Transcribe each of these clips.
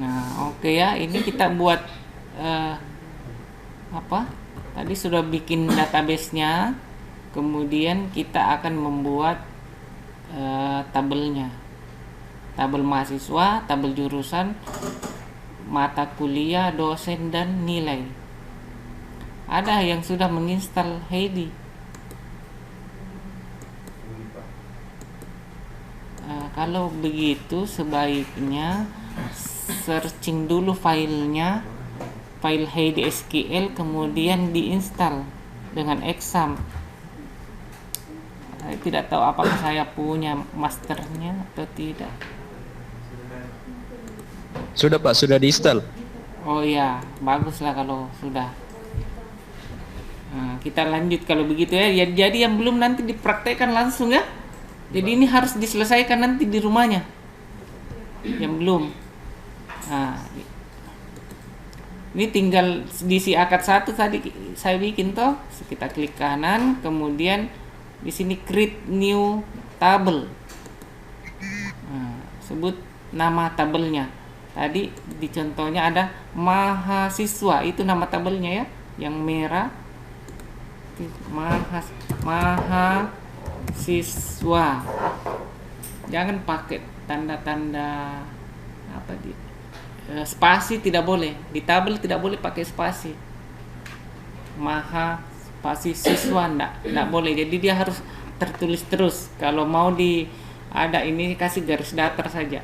Nah, oke ya, ini kita buat eh, apa? Tadi sudah bikin database-nya, kemudian kita akan membuat tabelnya. Tabel mahasiswa, tabel jurusan, mata kuliah, dosen dan nilai. Ada yang sudah menginstal Heidi. Kalau begitu sebaiknya searching dulu filenya, file Heidi SQL, kemudian diinstal dengan exam. Saya tidak tahu apakah saya punya masternya atau tidak. Sudah Pak, sudah diinstal. Oh ya, baguslah kalau sudah. Nah, kita lanjut kalau begitu ya. Jadi yang belum nanti dipraktekkan langsung ya. Jadi ini harus diselesaikan nanti di rumahnya. Yang belum. Nah, ini tinggal diisi akad satu tadi saya bikin toh. Kita klik kanan, kemudian di sini create new table. Nah, sebut nama tabelnya. Tadi di contohnya ada mahasiswa, itu nama tabelnya ya, yang merah. Mahasiswa. Jangan pakai tanda-tanda apa di spasi, tidak boleh di tabel, tidak boleh pakai spasi. Spasi siswa enggak boleh, jadi dia harus tertulis terus. Kalau mau di ada ini kasih garis datar saja,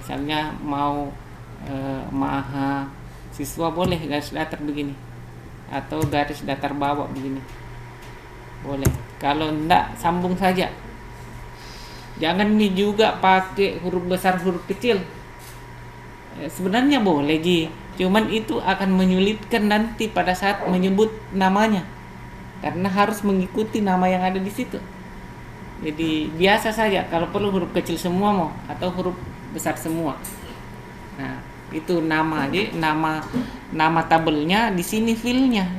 misalnya mau mahasiswa boleh garis datar begini, atau garis datar bawah begini boleh. Kalau enggak sambung saja. Jangan ini juga pakai huruf besar huruf kecil. Sebenarnya boleh Ji, cuman itu akan menyulitkan nanti pada saat menyebut namanya, karena harus mengikuti nama yang ada di situ. Jadi biasa saja, kalau perlu huruf kecil semua mau, atau huruf besar semua. Nah, itu nama. Jadi nama tabelnya di sini filenya.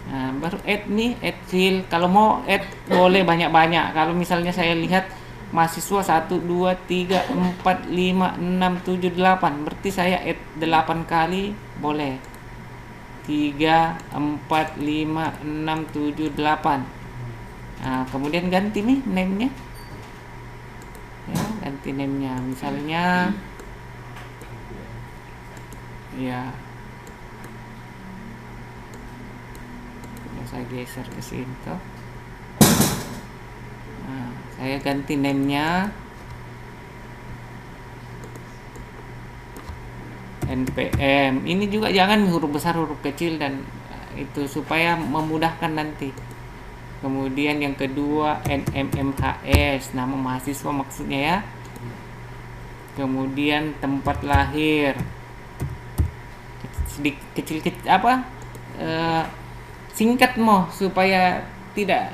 Nah, baru add nih, add fill. Kalau mau add boleh banyak-banyak. Kalau misalnya saya lihat mahasiswa 1, 2, 3, 4, 5, 6, 7, 8, berarti saya add 8 kali boleh. 3, 4, 5, 6, 7, 8. Nah, kemudian ganti nih name-nya. Ya, ganti name-nya. Misalnya ya, saya geser ke sini toh. Nah, saya ganti name-nya NPM. Ini juga jangan huruf besar huruf kecil, dan itu supaya memudahkan nanti. Kemudian yang kedua NMMHS, nama mahasiswa maksudnya ya. Kemudian tempat lahir, sedikit kecil-kecil apa, singkat mau, supaya tidak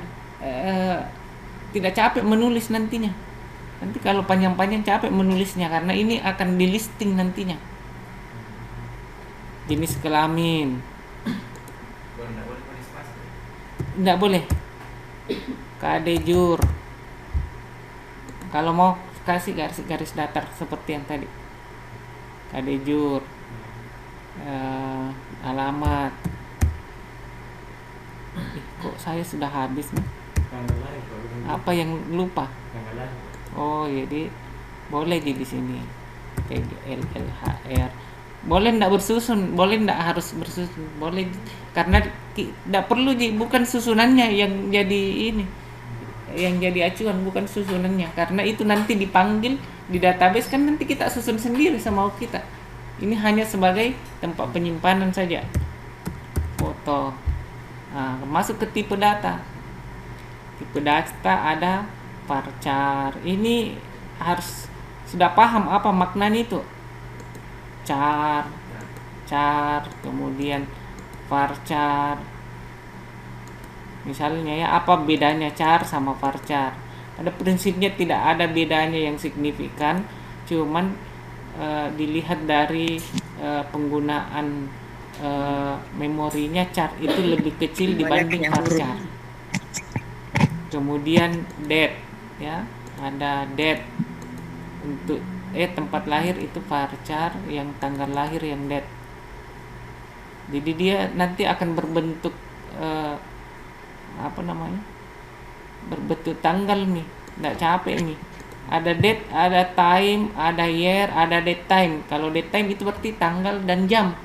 capek menulis nantinya. Nanti kalau panjang-panjang capek menulisnya, karena ini akan di listing nantinya. Jenis kelamin tidak boleh. KD jur. Kalau mau kasih garis datar seperti yang tadi. KD jur. Alamat. Kok saya sudah habis nih? Apa yang lupa? Oh, jadi boleh di sini. TGLLHR. Boleh ndak bersusun, boleh ndak harus bersusun, boleh, karena tidak perlu, bukan susunannya yang jadi ini, yang jadi acuan, bukan susunannya, karena itu nanti dipanggil di database kan, nanti kita susun sendiri sama kita. Ini hanya sebagai tempat penyimpanan saja. Foto. Nah, masuk ke tipe data. Tipe data ada varchar. Ini harus sudah paham apa maknanya itu. Char, kemudian varchar. Misalnya ya, apa bedanya char sama varchar? Pada prinsipnya tidak ada bedanya yang signifikan, cuman dilihat dari penggunaan memorinya, char itu lebih kecil dibanding varchar. Kemudian date ya, ada date untuk tempat lahir itu varchar, yang tanggal lahir yang date. Jadi dia nanti akan berbentuk berbentuk tanggal nih, nggak capek nih. Ada date, ada time, ada year, ada date time. Kalau date time itu berarti tanggal dan jam,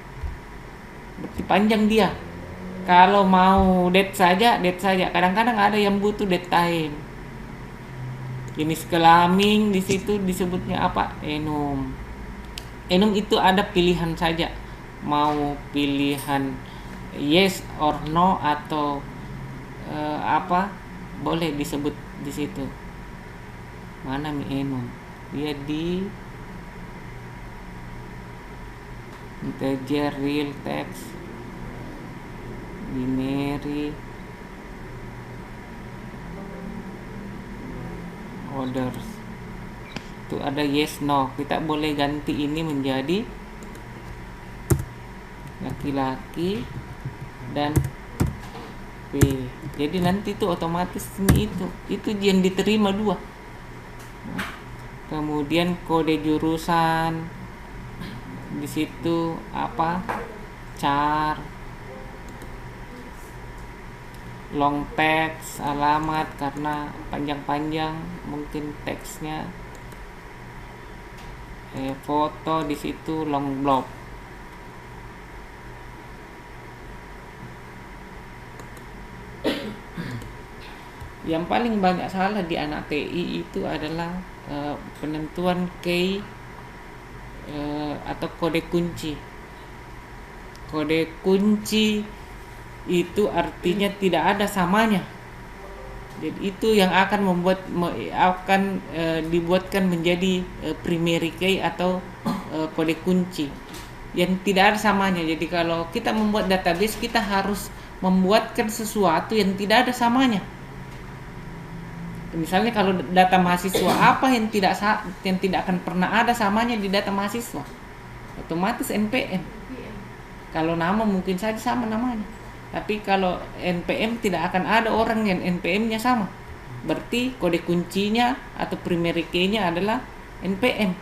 berarti panjang dia. Kalau mau date saja. Kadang-kadang ada yang butuh date time. Jenis kelamin di situ disebutnya apa? Enum. Enum itu ada pilihan saja. Mau pilihan yes or no atau boleh disebut di situ. Mana mi enum? Dia di integer, real, text, binary, orders. Itu ada yes no. Kita boleh ganti ini menjadi laki-laki dan P. Jadi nanti itu otomatis ini itu yang diterima 2. Kemudian kode jurusan di situ char, long text, alamat karena panjang-panjang mungkin teksnya, foto di situ long block. Yang paling banyak salah di anak TI itu adalah penentuan key atau kode kunci. Kode kunci itu artinya tidak ada samanya. Jadi itu yang akan dibuatkan menjadi primary key atau kode kunci yang tidak ada samanya. Jadi kalau kita membuat database, kita harus membuatkan sesuatu yang tidak ada samanya. Misalnya kalau data mahasiswa, apa yang tidak akan pernah ada samanya di data mahasiswa? Otomatis NPM. Kalau nama mungkin saja sama namanya, tapi kalau NPM tidak akan ada orang yang NPM-nya sama. Berarti kode kuncinya atau primary key-nya adalah NPM.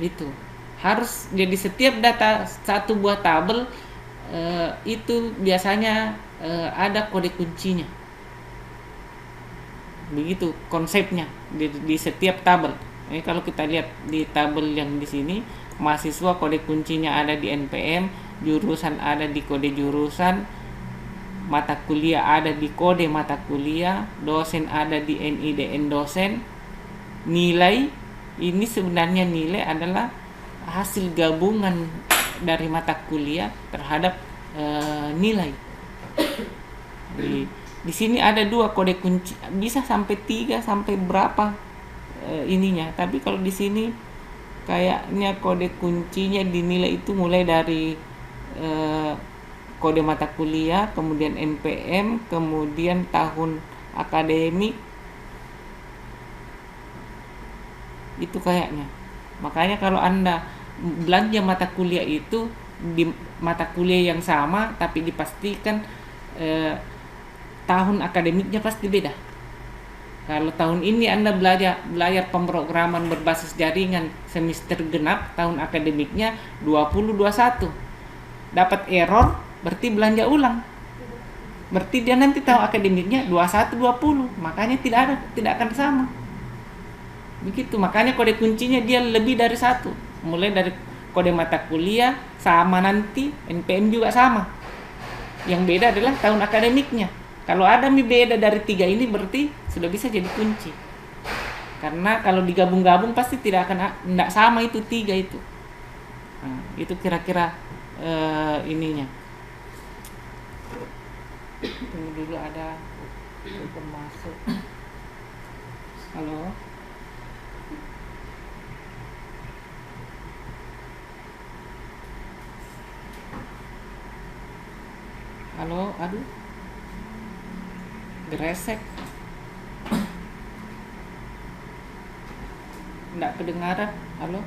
Itu harus jadi setiap data satu buah tabel itu biasanya ada kode kuncinya. Begitu konsepnya di setiap tabel. Ini kalau kita lihat di tabel yang di sini, mahasiswa kode kuncinya ada di NPM, jurusan ada di kode jurusan, mata kuliah ada di kode mata kuliah, dosen ada di NIDN dosen. Nilai ini sebenarnya nilai adalah hasil gabungan dari mata kuliah terhadap nilai. Di sini ada 2 kode kunci, bisa sampai 3 sampai berapa ininya. Tapi kalau di sini kayaknya kode kuncinya dinilai itu mulai dari kode mata kuliah, kemudian NPM, kemudian tahun akademik. Itu kayaknya. Makanya kalau Anda belanja mata kuliah itu di mata kuliah yang sama, tapi dipastikan tahun akademiknya pasti beda. Kalau tahun ini Anda belajar pemrograman berbasis jaringan semester genap, tahun akademiknya 2021. Dapat error, berarti belanja ulang. Berarti dia nanti tahun akademiknya 21-20. Makanya tidak akan sama. Begitu, makanya kode kuncinya dia lebih dari 1. Mulai dari kode mata kuliah sama, nanti NPM juga sama. Yang beda adalah tahun akademiknya. Kalau ada beda dari 3 ini berarti sudah bisa jadi kunci. Karena kalau digabung-gabung pasti tidak sama itu 3 itu. Nah, itu kira-kira ininya. Tunggu dulu, ada telepon masuk. Halo. Halo, aduh. Gresek. Nggak kedengaran. Halo.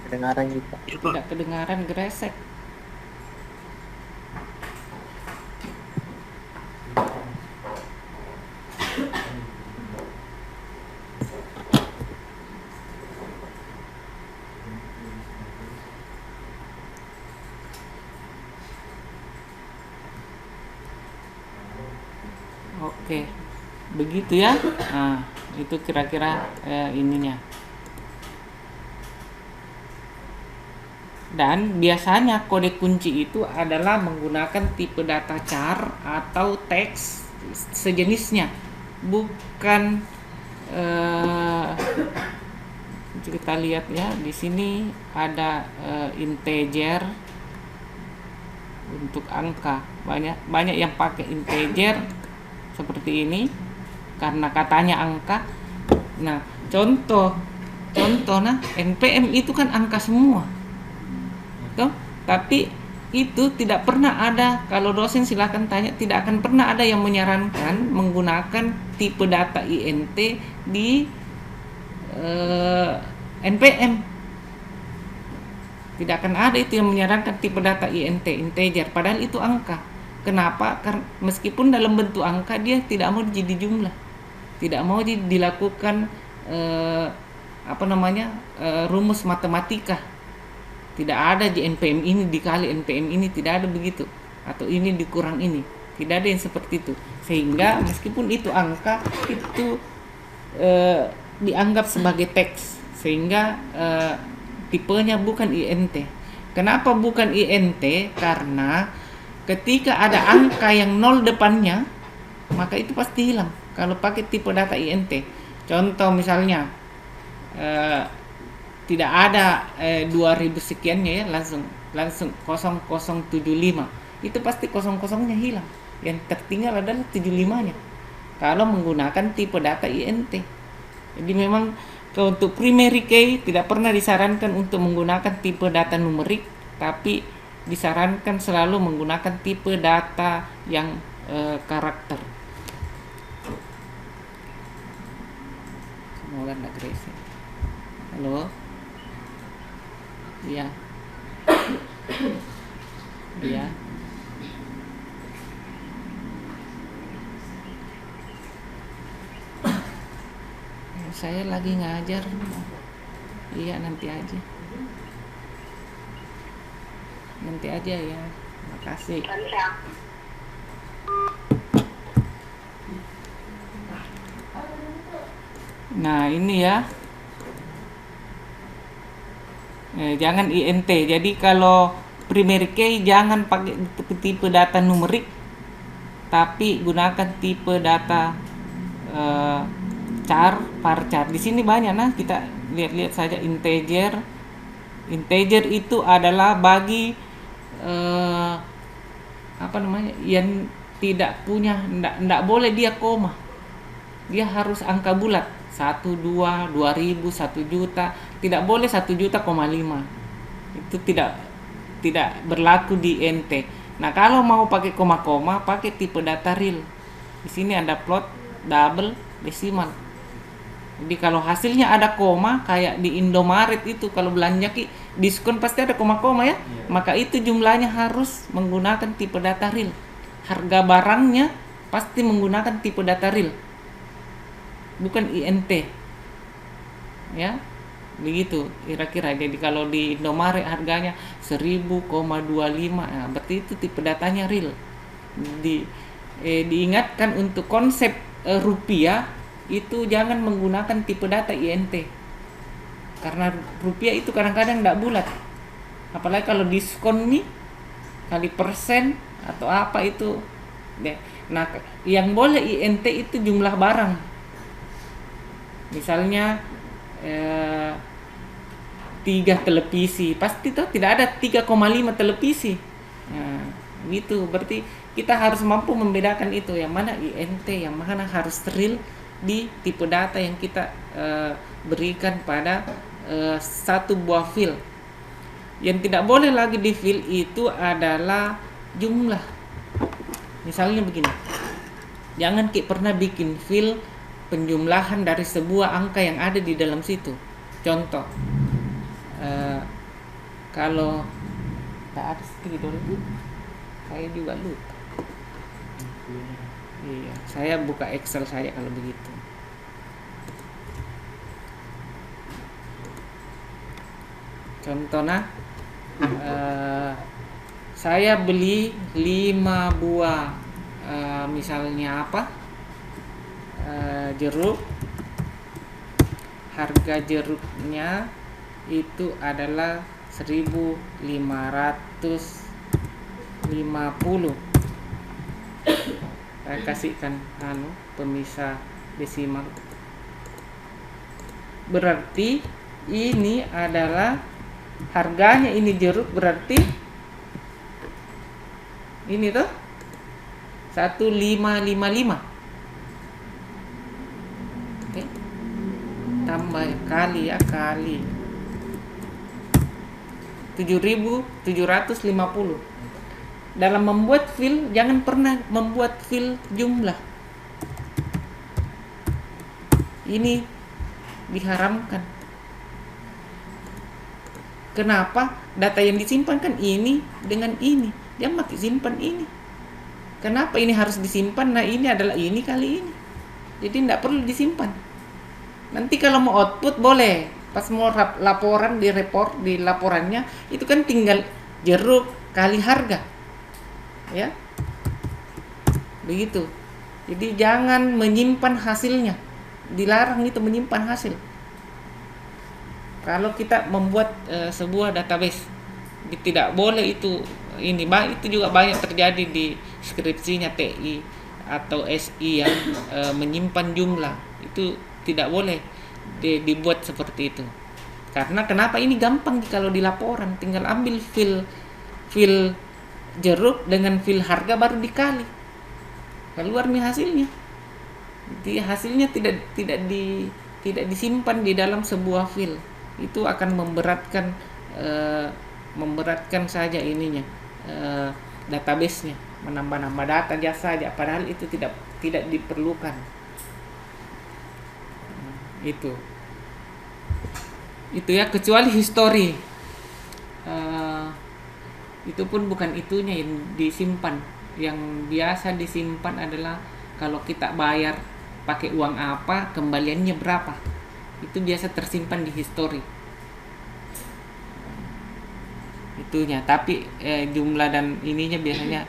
Kedengaran juga. Nggak kedengaran, gresek. Oke, begitu ya. Nah, itu kira-kira ininya. Dan biasanya kode kunci itu adalah menggunakan tipe data char atau teks sejenisnya, bukan kita lihat ya, di sini ada integer untuk angka. Banyak yang pakai integer seperti ini karena katanya angka. Nah, contoh nah NPM itu kan angka semua. Tuh, tapi itu tidak pernah ada, kalau dosen silakan tanya, tidak akan pernah ada yang menyarankan menggunakan tipe data INT di NPM. Tidak akan ada itu yang menyarankan tipe data INT, integer, padahal itu angka. Kenapa? Karena meskipun dalam bentuk angka, dia tidak mau jadi jumlah, tidak mau dilakukan rumus matematika. Tidak ada di NPM ini dikali NPM ini, tidak ada begitu, atau ini dikurang ini, tidak ada yang seperti itu. Sehingga meskipun itu angka, itu dianggap sebagai teks, sehingga tipenya bukan INT. Kenapa bukan INT? Karena ketika ada angka yang 0 depannya, maka itu pasti hilang kalau pakai tipe data INT. Contoh misalnya tidak ada 2000 sekiannya ya, langsung 0075, itu pasti kosong-kosongnya hilang, yang tertinggal adalah 75-nya kalau menggunakan tipe data INT. Jadi memang untuk primary key tidak pernah disarankan untuk menggunakan tipe data numerik, tapi disarankan selalu menggunakan tipe data yang karakter. Semoga tidak crazy. Halo. Iya. Iya. Saya lagi ngajar. Iya, nanti aja. Nanti aja ya. Makasih. Nah, ini ya. Jangan INT. Jadi kalau primary key jangan pakai tipe data numerik, tapi gunakan tipe data char, varchar. Di sini banyak, nah kita lihat-lihat saja. Integer itu adalah bagi yang tidak punya, tidak boleh dia koma, dia harus angka bulat. 1, 2, 2000, 1 juta, tidak boleh 1,5 juta. Itu tidak berlaku di NT. Nah, kalau mau pakai koma-koma, pakai tipe data real. Di sini ada plot, double, desimal. Jadi kalau hasilnya ada koma, kayak di Indomaret itu kalau belanja diskon pasti ada koma-koma ya. Maka itu jumlahnya harus menggunakan tipe data real. Harga barangnya pasti menggunakan tipe data real, bukan INT. Ya, begitu kira-kira. Jadi kalau di Indomaret harganya 1000,25, nah, berarti itu tipe datanya real. Diingatkan untuk konsep rupiah itu jangan menggunakan tipe data INT, karena rupiah itu kadang-kadang tidak bulat, apalagi kalau diskon nih kali persen atau apa itu. Nah, yang boleh INT itu jumlah barang. Misalnya 3 televisi, pasti tuh tidak ada 3,5 televisi. Nah, gitu. Berarti kita harus mampu membedakan itu, yang mana INT, yang mana harus real di tipe data yang kita berikan pada satu buah file. Yang tidak boleh lagi di file itu adalah jumlah. Misalnya begini, jangan pernah bikin file penjumlahan dari sebuah angka yang ada di dalam situ. Contoh, kalau tak ada skriptor, saya juga lupa. Iya, saya buka Excel saya kalau begitu. Contohnya, saya beli 5 buah misalnya apa, jeruk. Harga jeruknya itu adalah 1.550. Saya kasihkan pemisah desimal. Berarti ini adalah harganya, ini jeruk, berarti ini tuh 1.555. Oke. Tambah kali 7.750. Dalam membuat fil jangan pernah membuat fil jumlah. Ini diharamkan. Kenapa? Data yang disimpan kan ini dengan ini. Dia pakai simpan ini. Kenapa ini harus disimpan? Nah, ini adalah ini kali ini. Jadi tidak perlu disimpan. Nanti kalau mau output boleh. Pas mau laporan di laporannya itu kan tinggal jeruk kali harga. Ya. Begitu. Jadi jangan menyimpan hasilnya. Dilarang itu menyimpan hasil. Kalau kita membuat sebuah database, tidak boleh itu. Itu juga banyak terjadi di skripsinya TI atau SI yang menyimpan jumlah. Itu tidak boleh dibuat seperti itu. Karena kenapa? Ini gampang kalau di laporan, tinggal ambil fil jeruk dengan fil harga baru dikali. Keluar nih hasilnya. Jadi hasilnya tidak disimpan di dalam sebuah fil. Itu akan memberatkan saja ininya, database-nya, menambah-nambah data saja, padahal itu tidak diperlukan. Itu ya, kecuali history, itu pun bukan itunya yang disimpan. Yang biasa disimpan adalah kalau kita bayar pakai uang apa, kembaliannya berapa, itu biasa tersimpan di history itunya. Tapi jumlah dan ininya biasanya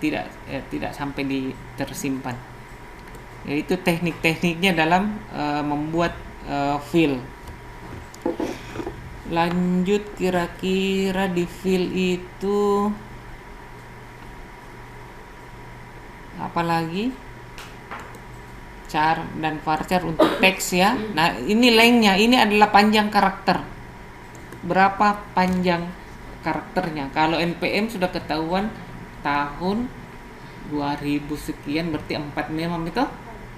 tidak sampai tersimpan. Yaitu teknik-tekniknya dalam membuat file. Lanjut, kira-kira di file itu apalagi? Char dan varchar untuk teks ya. Nah, ini lengthnya, ini adalah panjang karakter. Berapa panjang karakternya? Kalau NPM sudah ketahuan tahun 2000 sekian, berarti 4 memang itu.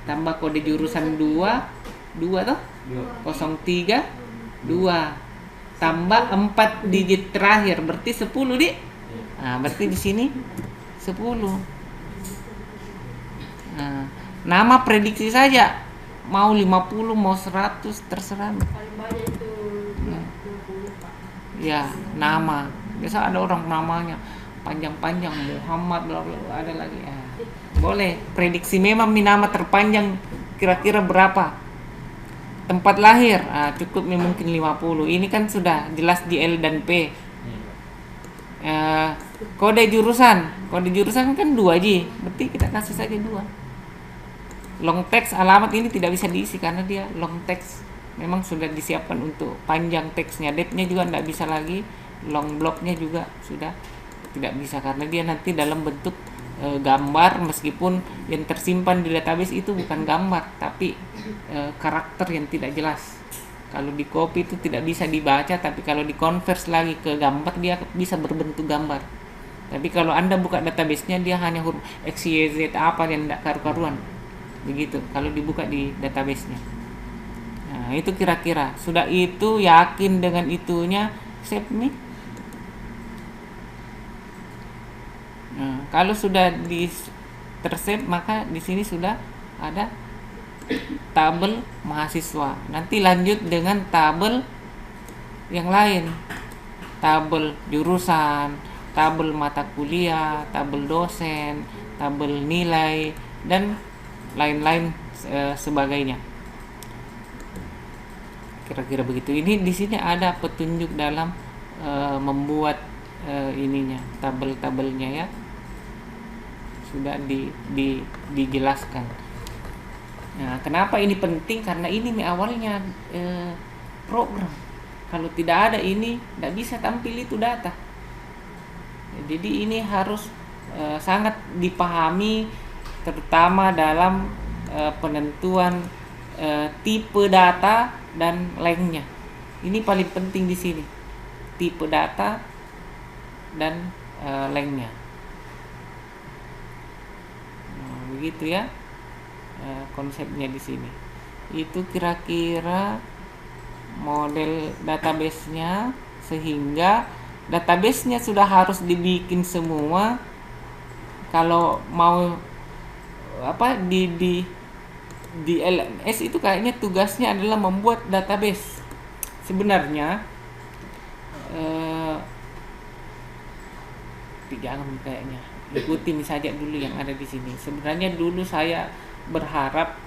Tambah kode jurusan 2 tuh 03 2 tambah 4 digit terakhir, berarti 10 di. Nah, berarti di sini 10. Nah, nama prediksi saja mau 50 mau 100 terserah. Paling banyak itu 20 Pak. Ya, nama. Biasa ada orang namanya panjang-panjang, Muhammad bla bla, ada lagi. Boleh prediksi memang nama terpanjang kira-kira berapa. Tempat lahir, cukup mungkin 50. Ini kan sudah jelas di L dan P. Kode jurusan kan 2J, berarti kita kasih saja 2. Long text alamat ini tidak bisa diisi karena dia long text. Memang sudah disiapkan untuk panjang teksnya. Date-nya juga tidak bisa lagi. Long block-nya juga sudah tidak bisa karena dia nanti dalam bentuk gambar, meskipun yang tersimpan di database itu bukan gambar tapi karakter yang tidak jelas. Kalau di copy itu tidak bisa dibaca, tapi kalau di convert lagi ke gambar dia bisa berbentuk gambar. Tapi kalau Anda buka database-nya dia hanya huruf X, Y, Z apa yang tidak karu-karuan. Begitu kalau dibuka di database-nya. Nah, itu kira-kira. Sudah itu yakin dengan itunya, save nih. Nah, kalau sudah tersave, maka di sini sudah ada tabel mahasiswa. Nanti lanjut dengan tabel yang lain. Tabel jurusan, tabel mata kuliah, tabel dosen, tabel nilai dan lain-lain sebagainya. Kira-kira begitu. Ini di sini ada petunjuk dalam membuat ininya, tabel-tabelnya ya. Sudah dijelaskan. Nah, kenapa ini penting? Karena ini awalnya program. Kalau tidak ada ini, tidak bisa tampil itu data. Jadi ini harus sangat dipahami, terutama dalam penentuan tipe data dan lengthnya. Ini paling penting di sini, tipe data dan lengthnya. Nah, begitu ya konsepnya di sini. Itu kira-kira model database-nya, sehingga database-nya sudah harus dibikin semua. Kalau mau di LMS itu kayaknya tugasnya adalah membuat database. Sebenarnya jangan kayaknya ikutin saja dulu yang ada di sini. Sebenarnya dulu saya berharap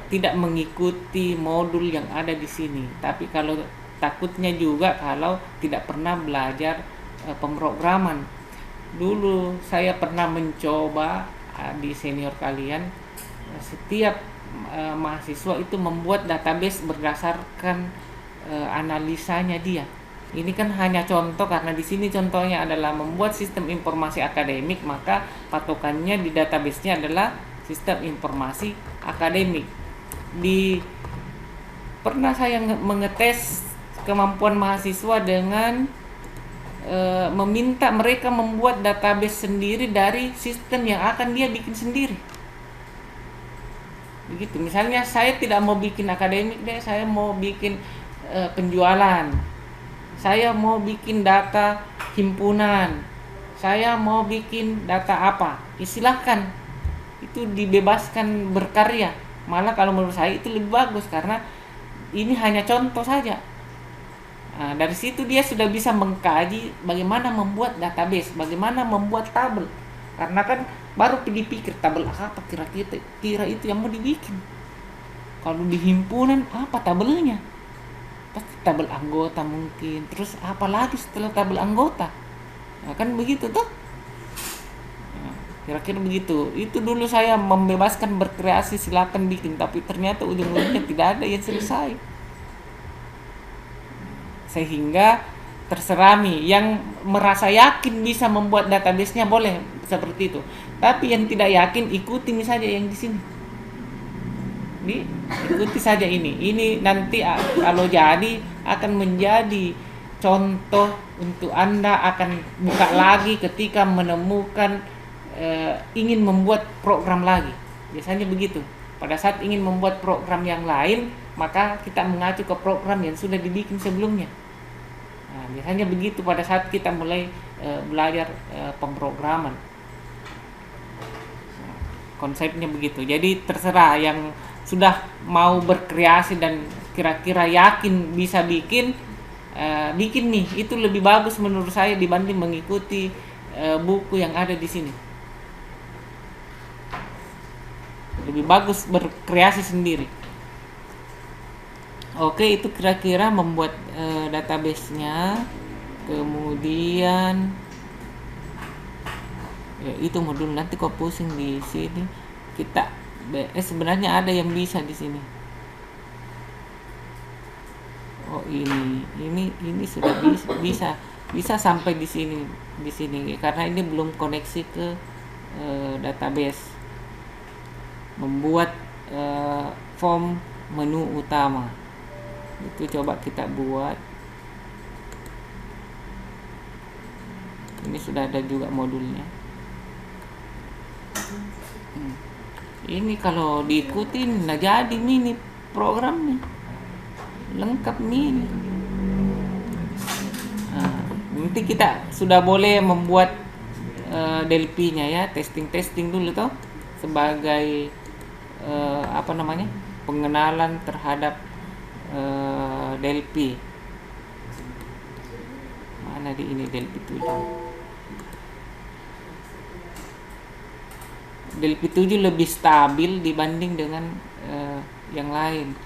tidak mengikuti modul yang ada di sini, tapi kalau takutnya juga kalau tidak pernah belajar pemrograman. Dulu saya pernah mencoba di senior kalian, setiap mahasiswa itu membuat database berdasarkan analisanya dia. Ini kan hanya contoh, karena di sini contohnya adalah membuat sistem informasi akademik, maka patokannya di database-nya adalah sistem informasi akademik. Pernah saya mengetes kemampuan mahasiswa dengan meminta mereka membuat database sendiri dari sistem yang akan dia bikin sendiri. Begitu. Misalnya saya tidak mau bikin akademik deh, saya mau bikin penjualan. Saya mau bikin data himpunan, saya mau bikin data apa, silahkan, itu dibebaskan berkarya. Malah kalau menurut saya itu lebih bagus, karena ini hanya contoh saja. Nah, dari situ dia sudah bisa mengkaji bagaimana membuat database, bagaimana membuat tabel. Karena kan baru dipikir tabel apa kira itu yang mau dibikin. Kalau di himpunan apa tabelnya? Pasti tabel anggota mungkin, terus apa lagi setelah tabel anggota? Nah, kan begitu tuh. Nah, kira-kira begitu. Itu dulu saya membebaskan berkreasi, silakan bikin, tapi ternyata ujung-ujungnya tidak ada yang selesai. Sehingga terserah yang merasa yakin bisa membuat database-nya boleh seperti itu. Tapi yang tidak yakin ikuti saja yang di sini. Ikuti saja ini nanti kalau jadi akan menjadi contoh untuk Anda akan buka lagi ketika menemukan ingin membuat program lagi. Biasanya begitu, pada saat ingin membuat program yang lain maka kita mengacu ke program yang sudah dibikin sebelumnya. Nah, biasanya begitu pada saat kita mulai belajar pemrograman. Konsepnya begitu. Jadi terserah yang sudah mau berkreasi dan kira-kira yakin bisa bikin nih, itu lebih bagus menurut saya dibanding mengikuti buku yang ada di sini. Lebih bagus berkreasi sendiri. Oke, itu kira-kira membuat database-nya. Kemudian ya, itu modul, nanti kok pusing di sini. Kita sebenarnya ada yang bisa di sini. Oh, ini sudah bisa sampai di sini karena ini belum koneksi ke database. Membuat form menu utama itu coba kita buat. Ini sudah ada juga modulnya. Ini kalau diikutin nah jadi mini programnya lengkap mini. Nah, nanti kita sudah boleh membuat DLP-nya ya, testing dulu toh sebagai pengenalan terhadap DLP. Mana di ini DLP 7. DLP 7 lebih stabil dibanding dengan yang lain.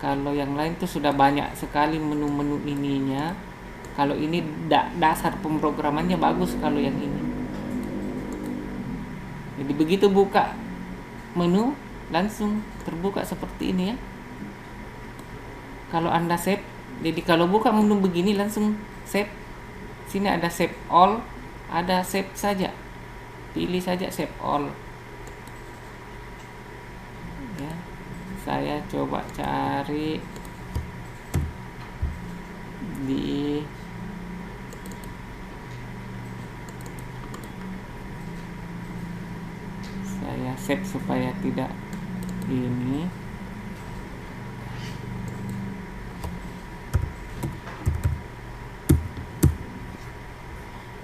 Kalau yang lain tuh sudah banyak sekali menu-menu ininya. Kalau ini dasar pemrogramannya bagus kalau yang ini. Jadi begitu buka menu langsung terbuka seperti ini ya. Kalau Anda save, jadi kalau buka menu begini langsung save. Sini ada save all, ada save saja. Pilih saja save all. Ya. Saya coba cari di saya save supaya tidak ini.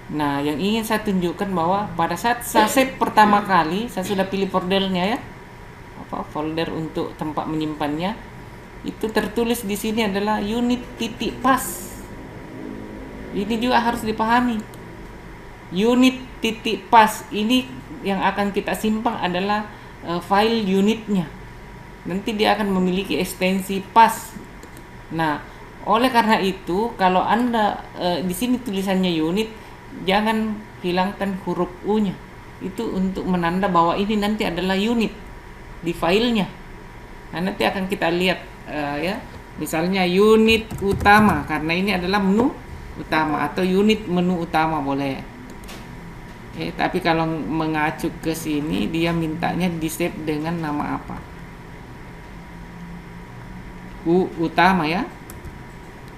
Nah, yang ingin saya tunjukkan bahwa pada saat saya save pertama kali, saya sudah pilih foldernya ya. Folder untuk tempat menyimpannya. Itu tertulis di sini adalah unit titik pas. Ini juga harus dipahami. Unit titik pas ini yang akan kita simpan adalah file unitnya. Nanti dia akan memiliki ekstensi pas. Nah, oleh karena itu kalau Anda di sini tulisannya unit, jangan hilangkan huruf U-nya. Itu untuk menanda bahwa ini nanti adalah unit di filenya. Nah, nanti akan kita lihat ya. Misalnya unit utama, karena ini adalah menu utama, atau unit menu utama boleh. Tapi kalau mengacu ke sini dia mintanya di save dengan nama apa? U utama ya.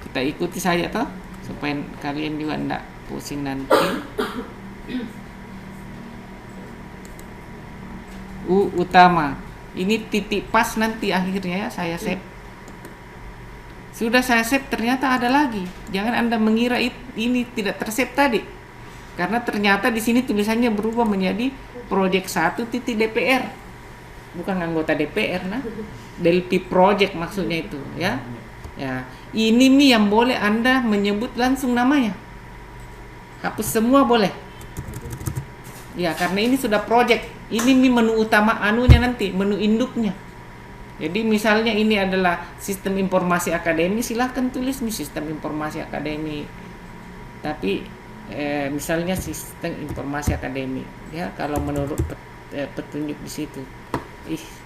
Kita ikuti saja toh supaya kalian juga enggak pusing nanti. U utama. Ini titik pas nanti akhirnya ya saya save. Sudah saya save ternyata ada lagi. Jangan Anda mengira ini tidak tersave tadi. Karena ternyata di sini tulisannya berubah menjadi project 1.dpr. Bukan anggota DPR nah. Delphi project maksudnya itu ya. Ya, ini nih yang boleh Anda menyebut langsung namanya. Hapus semua boleh. Ya, karena ini sudah project. Ini nih menu utama anunya nanti, menu induknya. Jadi misalnya ini adalah sistem informasi akademi, silahkan tulis nih sistem informasi akademi. Tapi misalnya sistem informasi akademi, ya kalau menurut petunjuk di situ.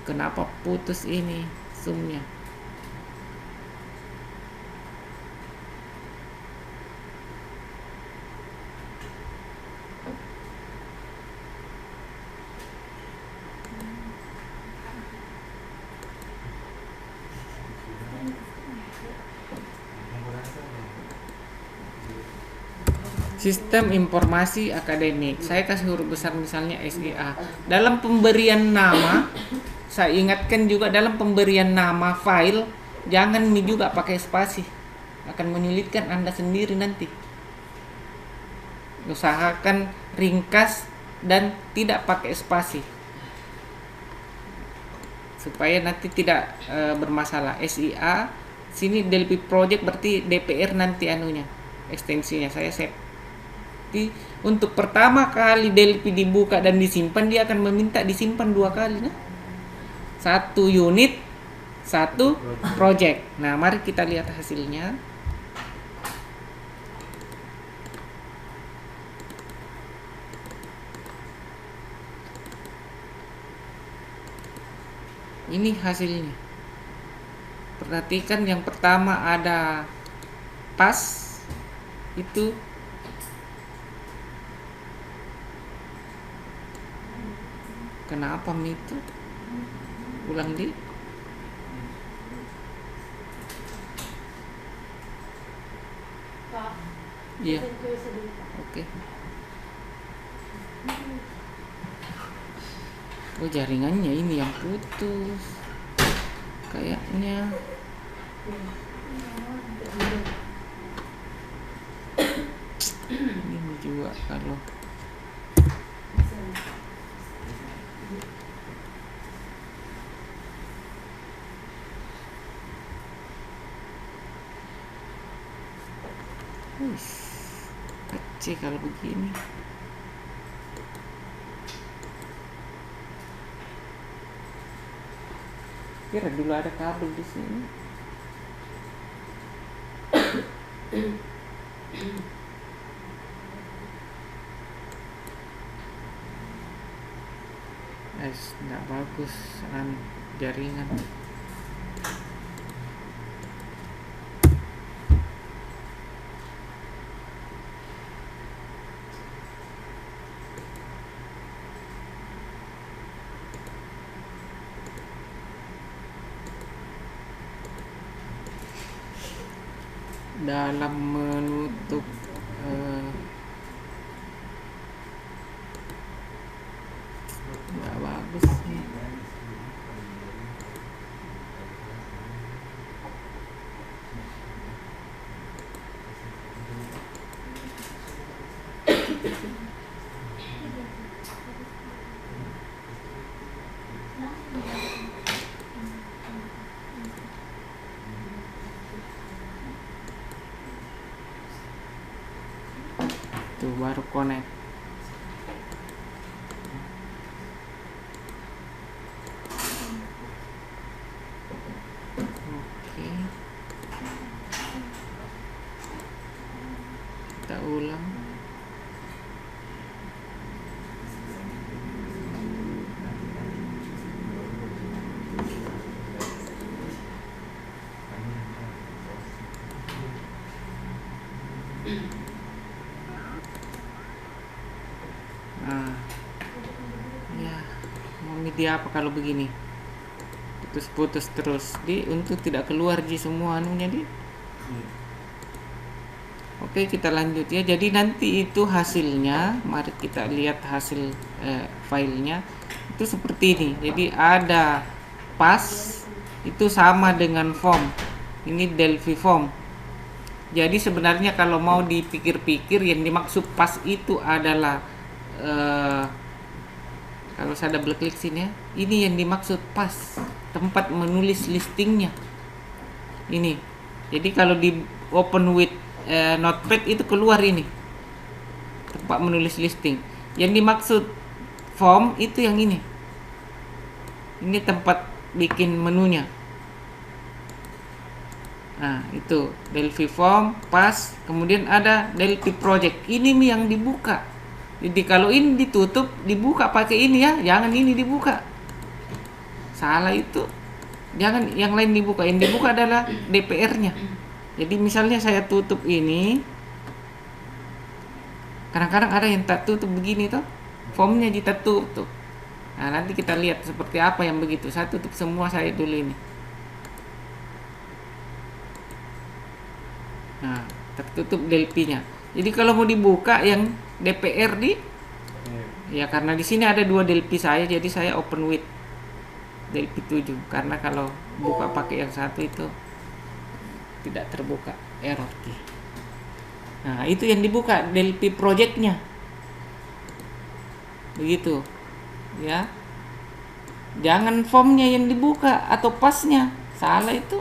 Kenapa putus ini zoomnya? Sistem informasi akademik. Saya kasih huruf besar misalnya SIA. Dalam pemberian nama, saya ingatkan juga dalam pemberian nama file, jangan juga pakai spasi. Akan menyulitkan Anda sendiri nanti. Usahakan ringkas dan tidak pakai spasi. Supaya nanti tidak bermasalah. SIA, sini Delphi Project berarti DPR nanti anunya, ekstensinya. Saya save. Untuk pertama kali Delphi dibuka dan disimpan, dia akan meminta disimpan 2 kali nah. 1 unit, 1 project. Nah, mari kita lihat hasilnya. Ini hasilnya. Perhatikan yang pertama ada pas itu. Kenapa itu? Ulang di. Pak. Iya. Tulis dulu, Pak. Oke. Oh, jaringannya ini yang putus. Kayaknya. Ini juga kalau kecil kalau begini. Kira dulu ada kabel di sini. Nah, Yes, nggak bagus jaringan. Dalam menutup nggak bagus nih. Tuh baru connect. Oke, kita ulang. Nah, ya mau media apa kalau begini? Putus-putus terus. Untuk tidak keluar semua anunya Oke, kita lanjut ya. Jadi nanti itu hasilnya, mari kita lihat hasil filenya itu seperti ini. Jadi ada pas itu sama dengan form. Ini Delphi form. Jadi sebenarnya kalau mau dipikir-pikir yang dimaksud pas itu adalah kalau saya double klik sini ya, ini yang dimaksud pas tempat menulis listingnya ini. Jadi kalau di open with notepad itu keluar ini tempat menulis listing. Yang dimaksud form itu yang ini tempat bikin menunya. Nah itu Delphi form, pas, kemudian ada Delphi project. Ini yang dibuka. Jadi kalau ini ditutup, dibuka pakai ini ya, jangan ini dibuka. Salah itu. Jangan yang lain dibuka. Yang dibuka adalah DPR-nya. Jadi misalnya saya tutup ini, kadang-kadang ada yang tak tutup begini toh, formnya kita tutup. Nah nanti kita lihat seperti apa yang begitu. Saya tutup semua saya dulu ini. Nah tertutup Delphi-nya. Jadi kalau mau dibuka yang DPR ya karena di sini ada 2 Delphi saya, jadi saya open with Delphi 7 karena kalau buka pakai yang satu itu tidak terbuka, error key. Nah itu yang dibuka Delphi project-nya begitu ya. Jangan formnya yang dibuka atau pasnya, salah itu.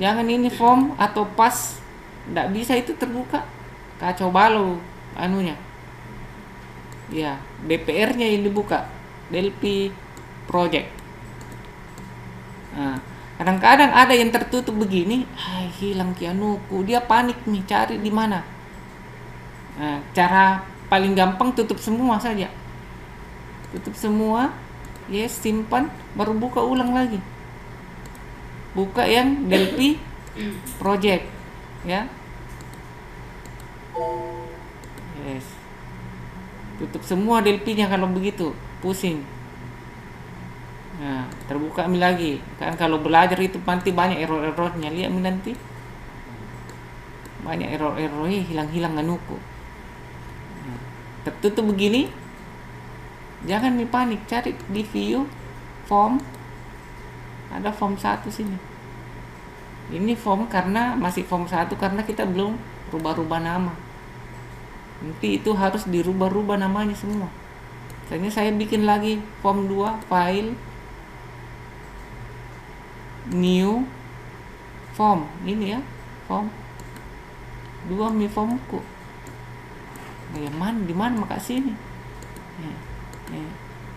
Jangan ini form atau pas, tidak bisa itu terbuka, kacau balau anunya ya. DPR-nya yang dibuka Delphi project. Nah kadang-kadang ada yang tertutup begini, hilang kianuku, dia panik nih cari di mana. Nah cara paling gampang tutup semua saja, tutup semua, yes, simpan, baru buka ulang lagi, buka yang Delphi project ya. Yes, tutup semua Delphi-nya kalau begitu, pusing. Nah, terbuka lagi. Kan kalau belajar itu nanti banyak error-errornya, lihat nanti. Banyak error-errornya, hilang-hilang anuku. Nah, tertutup begini. Jangan panik, cari di view form. Ada form 1 sini. Ini form karena masih form 1 karena kita belum rubah-rubah nama. Nanti itu harus dirubah-rubah namanya semua. Misalnya saya bikin lagi form 2, file, new, form. Ini ya, form 2 mi formku. Nah, mana di mana maka sini?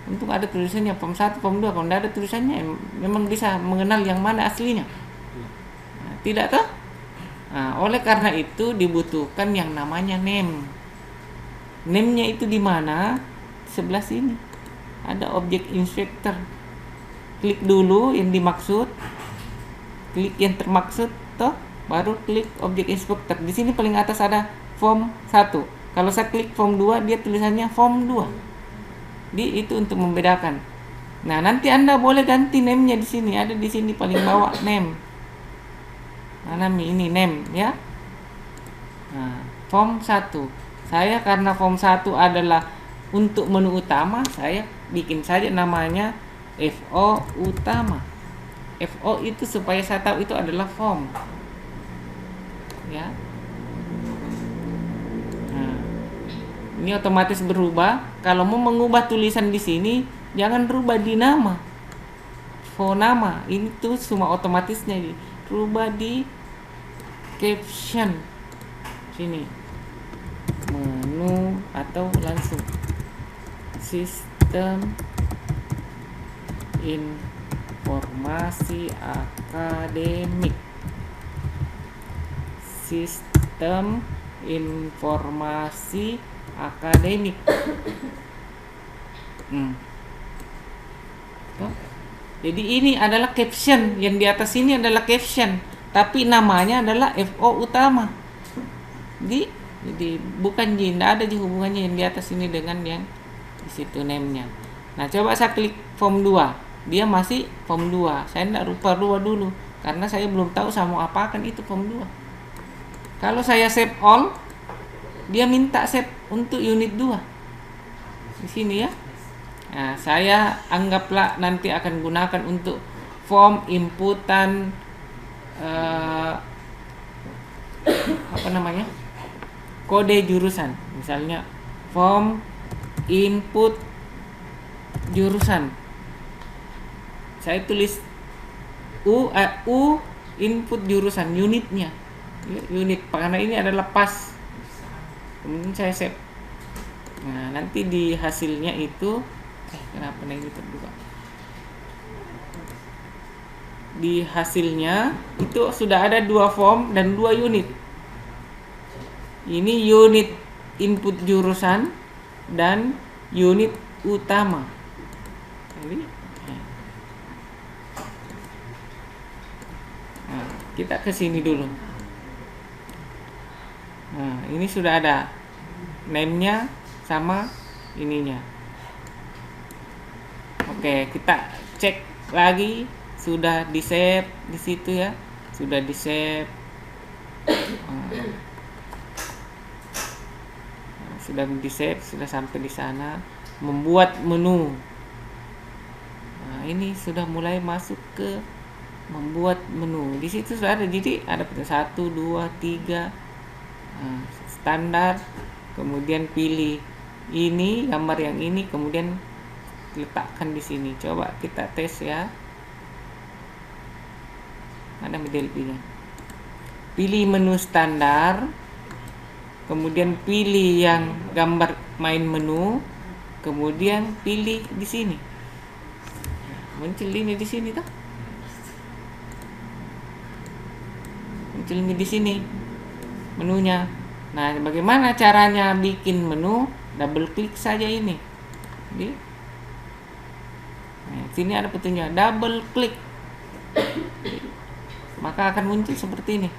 Untuk ada tulisannya form 1, form 2. Kalau tidak ada tulisannya memang bisa mengenal yang mana aslinya. Nah, tidak toh? Nah, oleh karena itu dibutuhkan yang namanya name. Name-nya itu di mana? Sebelah sini. ada objek inspector. Klik dulu yang dimaksud, klik yang termaksud, toh baru klik objek inspector. Di sini paling atas ada form 1. Kalau saya klik form 2, dia tulisannya form 2. Itu untuk membedakan. Nah, nanti Anda boleh ganti name-nya di sini. Ada di sini paling bawah name. Mana ini name ya. Nah, form 1. Saya karena form 1 adalah untuk menu utama, saya bikin saja namanya FO utama. FO itu supaya saya tahu itu adalah form. Ya. Nah, ini otomatis berubah. Kalau mau mengubah tulisan di sini, jangan rubah di nama. Fonama itu semua otomatisnya rubah di caption. Sini. Menu atau langsung sistem informasi akademik. Sistem informasi akademik. Jadi ini adalah caption, yang di atas ini adalah caption, tapi namanya adalah FO utama. Jadi bukan tidak ada hubungannya yang di atas ini dengan yang di situ name-nya. Nah, coba saya klik form 2. Dia masih form 2. Saya tidak rubah dulu karena saya belum tahu saya mau apakan itu form 2. Kalau saya save all, dia minta save untuk unit 2. Di sini ya. Nah, saya anggaplah nanti akan gunakan untuk form inputan kode jurusan. Misalnya form input jurusan. Saya tulis U input jurusan, unitnya. Unit karena ini adalah pas. Kemudian saya save. Nah, nanti di hasilnya itu kenapa ini terbuka? Di hasilnya itu sudah ada 2 form dan 2 unit. Ini unit input jurusan dan unit utama. Nah, kita ke sini dulu. Nah, ini sudah ada name-nya sama ininya. Oke, kita cek lagi sudah di save di situ ya. Sudah di save. Sudah di save, sudah sampai di sana. Membuat menu. Nah, ini sudah mulai masuk ke membuat menu. Di situ sudah ada, jadi ada 1, 2, 3 standar, kemudian pilih ini gambar yang ini, kemudian letakkan di sini. Coba kita tes ya. Mana model-nya? Pilih menu standar, kemudian pilih yang gambar main menu, kemudian pilih di sini. Muncul ini di sini toh. Muncul ini di sini menunya. Nah, bagaimana caranya bikin menu? Double klik saja ini. Nah, sini ada petunjuk, double klik. Maka akan muncul seperti ini.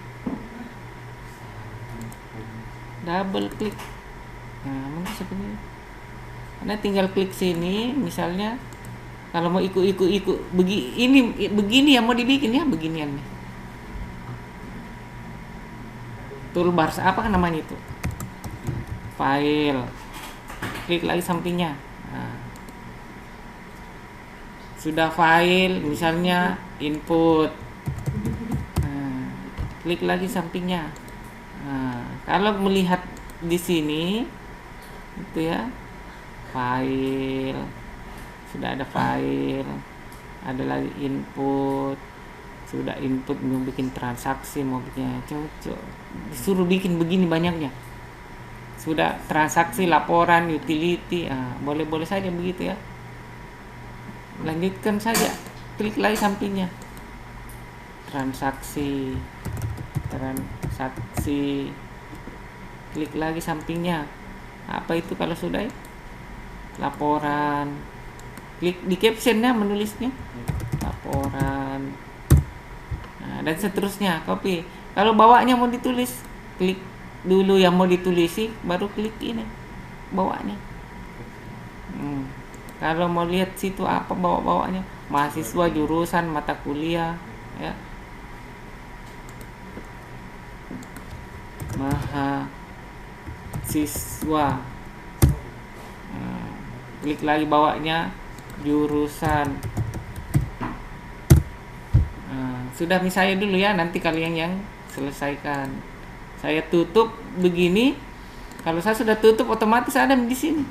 Double klik. Nah, muncul seperti ini. Anda tinggal klik sini, misalnya kalau mau ikut begini yang mau dibikin ya, beginian nih. Toolbar apa namanya itu? File. Klik lagi sampingnya. Nah, sudah file, misalnya input. Nah, klik lagi sampingnya. Nah, kalau melihat di sini itu ya, file. Sudah ada file. Ada lagi input. Sudah input, mau bikin transaksi, mau bikin cocok, disuruh bikin begini banyaknya. Sudah transaksi, laporan, utility, boleh saja begitu ya. Lanjutkan saja, klik lagi sampingnya, transaksi, klik lagi sampingnya. Apa itu kalau sudah? Laporan, klik di captionnya menulisnya laporan. Nah, dan seterusnya copy. Kalau bawahnya mau ditulis, klik dulu yang mau ditulisi, baru klik ini bawahnya. Kalau mau lihat situ apa bawah-bawahnya, mahasiswa, jurusan, mata kuliah, ya. Mahasiswa. Klik lagi bawahnya jurusan. Sudah misalnya dulu ya, nanti kalian yang selesaikan. Saya tutup begini. Kalau saya sudah tutup, otomatis ada di sini.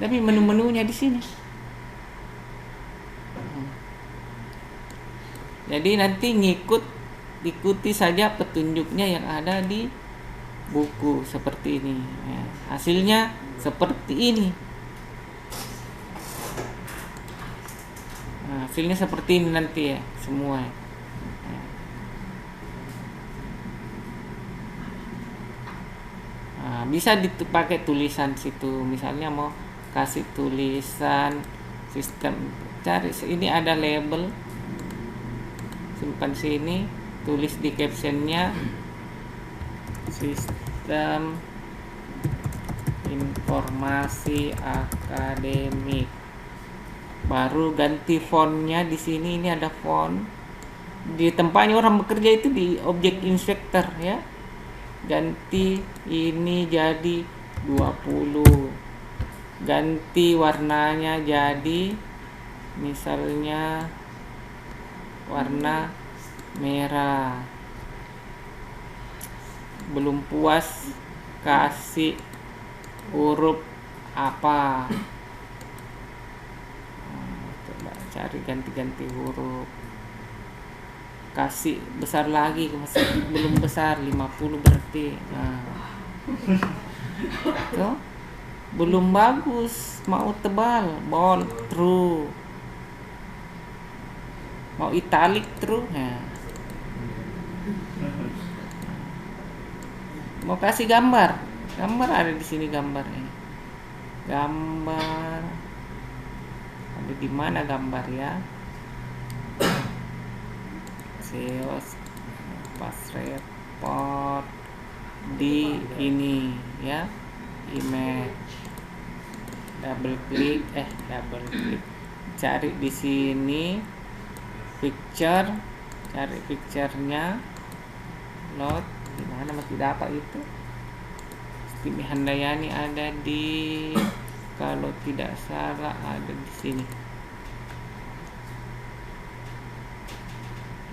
Tapi menu-menunya di sini. Jadi nanti ikuti saja petunjuknya yang ada di buku seperti ini. Ya, hasilnya seperti ini. Nah, hasilnya seperti ini nanti ya semua. Nah, bisa dipakai tulisan situ. Misalnya mau kasih tulisan sistem, cari ini ada label, simpan sini, tulis di captionnya sistem informasi akademik, baru ganti fontnya di sini. Ini ada font di tempatnya orang bekerja itu di object inspector ya, ganti ini jadi 20, ganti warnanya jadi misalnya warna merah. Belum puas, kasih huruf apa, coba cari ganti-ganti huruf, kasih besar lagi, masih belum besar, 50 berarti. Tuh, belum bagus, mau tebal, bold, true, mau italic, true. Mau kasih gambar ada di sini gambarnya. Gambar ada di mana gambar ya? Sales pas report di ini ya, image. Double klik, cari di sini picture, cari picture-nya, load. Di mana masih dapat itu? Stimi Handayani ada di, kalau tidak salah ada di sini.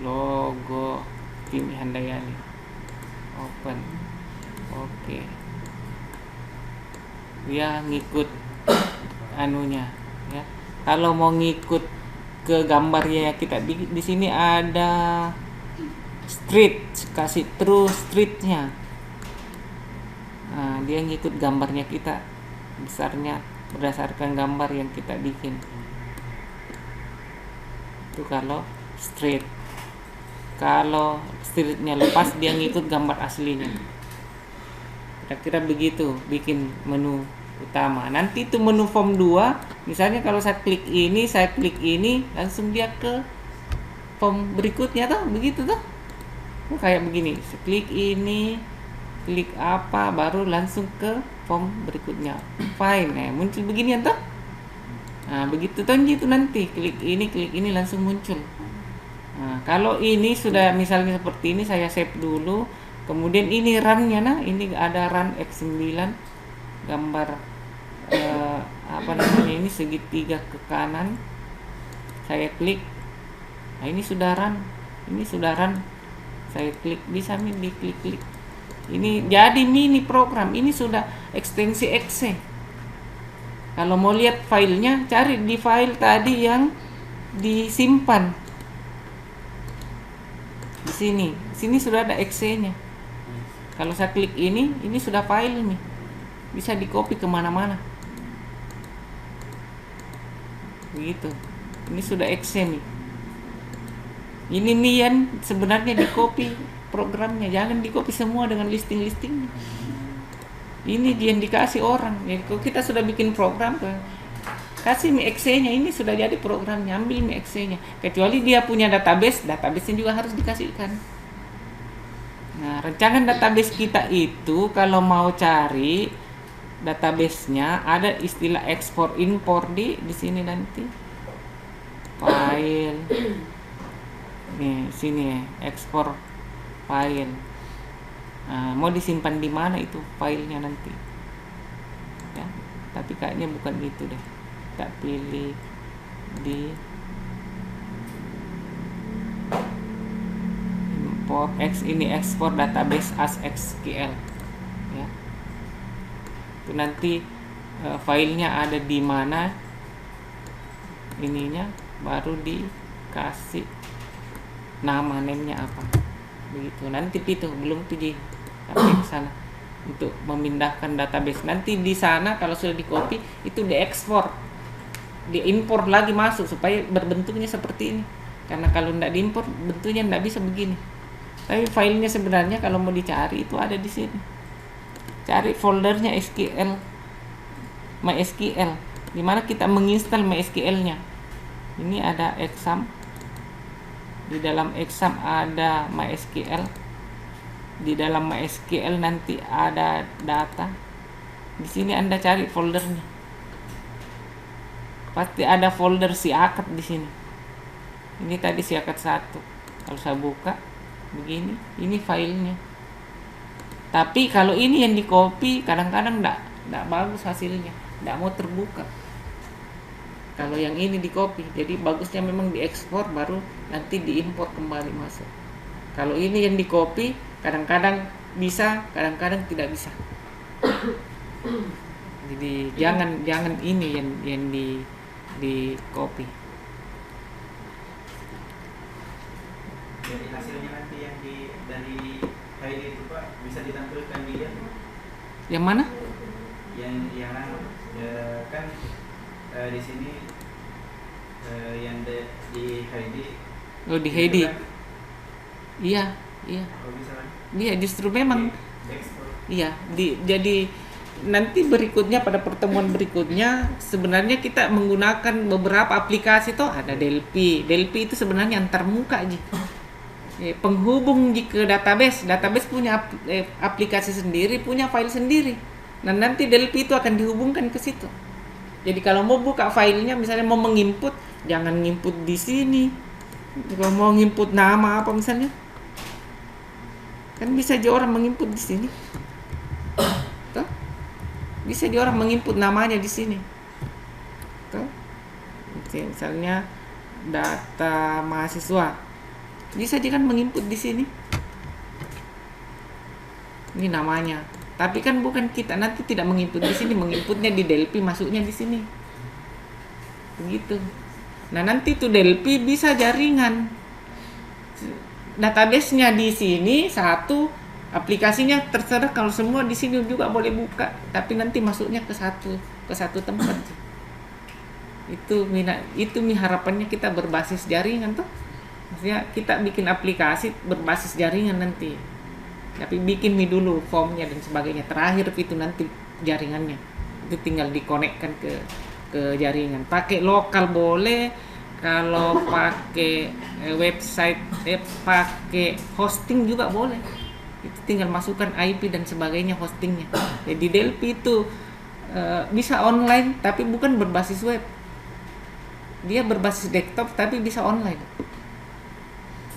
Logo Stimi Handayani. Open. Oke. Dia ngikut anunya ya. Kalau mau ngikut ke gambarnya kita di sini ada street, kasih true streetnya. Nah, dia ngikut gambarnya kita besarnya berdasarkan gambar yang kita bikin. Itu kalau street. Kalau streetnya lepas, dia ngikut gambar aslinya. Kira-kira begitu bikin menu utama. Nanti itu menu form 2, misalnya kalau saya klik ini, langsung dia ke form berikutnya tuh, begitu tuh. Kayak begini, klik ini, klik apa, baru langsung ke form berikutnya. Fine, muncul beginian tuh. Nah, begitu tuh itu nanti klik ini langsung muncul. Nah, kalau ini sudah misalnya seperti ini, saya save dulu. Kemudian ini run-nya, nah ini ada run F9, gambar ini segitiga ke kanan. Saya klik. Nah, ini sudah run. Saya klik, bisa nih diklik-klik. Ini jadi mini program. Ini sudah ekstensi exe. Kalau mau lihat filenya, cari di file tadi yang disimpan. Di sini. Sini sudah ada exe-nya. Kalau saya klik ini sudah file ini. Bisa di-copy kemana-mana. Begitu. Ini sudah exe nih. Ini nih yang sebenarnya di-copy programnya. Jangan di-copy semua dengan listing-listing. Ini yang dikasih orang. Jadi kalau kita sudah bikin program, kasih Mi exe-nya, ini sudah jadi programnya, ambil Mi exe-nya. Kecuali dia punya database-nya juga harus dikasihkan. Nah, rancangan database kita itu kalau mau cari database-nya ada istilah ekspor impor di sini nanti. File. Nih, sini ya, ekspor file. Nah, mau disimpan di mana itu filenya nanti? Ya, tapi kayaknya bukan itu deh. Kita pilih di import ini ekspor database as SQL ya. Itu nanti filenya ada di mana, ininya baru dikasih nama, name-nya apa begitu. Nanti itu belum tuh sampai ke sana untuk memindahkan database. Nanti di sana kalau sudah di copy itu diekspor, diimpor lagi masuk supaya berbentuknya seperti ini. Karena kalau tidak diimpor bentuknya tidak bisa begini. Tapi filenya sebenarnya kalau mau dicari itu ada di sini. Cari foldernya SQL, MySQL, di mana kita menginstal MySQL-nya. Ini ada exam. Di dalam exam ada MySQL. Di dalam MySQL nanti ada data. Di sini Anda cari foldernya. Pasti ada folder siakat di sini. Ini tadi siakat 1. Kalau saya buka begini, ini filenya. Tapi kalau ini yang di copy kadang-kadang enggak bagus hasilnya, enggak mau terbuka. Kalau yang ini di copy, jadi bagusnya memang diekspor baru nanti diimpor kembali masuk. Kalau ini yang di copy kadang-kadang bisa, kadang-kadang tidak bisa. Jadi jangan ini yang di copy. Jadi hasilnya nanti yang dari file itu Pak bisa ditampilkan di dia. Yang mana? Yang kan di sini yang di Heidi. Oh, di Heidi. Kan? Iya. Oh, bisa kan? Iya, justru memang Di-ekspor. iya, jadi nanti berikutnya pada pertemuan berikutnya sebenarnya kita menggunakan beberapa aplikasi tuh. Ada Delphi itu sebenarnya antarmuka aja. Penghubung ke database punya aplikasi sendiri, punya file sendiri. Nah, nanti Delphi itu akan dihubungkan ke situ. Jadi kalau mau buka filenya, misalnya mau menginput, jangan nginput di sini. Kalau mau nginput nama apa misalnya, kan bisa aja orang menginput di sini. Tuh. Bisa aja orang menginput namanya di sini. Tuh. Misalnya data mahasiswa, bisa aja kan menginput di sini. Ini namanya. Tapi kan bukan kita, nanti tidak menginput di sini, menginputnya di Delphi, masuknya di sini. Begitu. Nah, nanti tuh Delphi bisa jaringan. Database-nya di sini satu, aplikasinya terserah, kalau semua di sini juga boleh buka, tapi nanti masuknya ke satu tempat. Itu harapannya kita berbasis jaringan tuh. Maksudnya kita bikin aplikasi berbasis jaringan nanti. Tapi bikin dulu formnya dan sebagainya. Terakhir itu nanti jaringannya. Itu tinggal dikonekkan ke jaringan. Pakai lokal boleh, kalau pakai website, pakai hosting juga boleh. Itu tinggal masukkan IP dan sebagainya, hostingnya. Jadi Delphi itu bisa online tapi bukan berbasis web. Dia berbasis desktop tapi bisa online.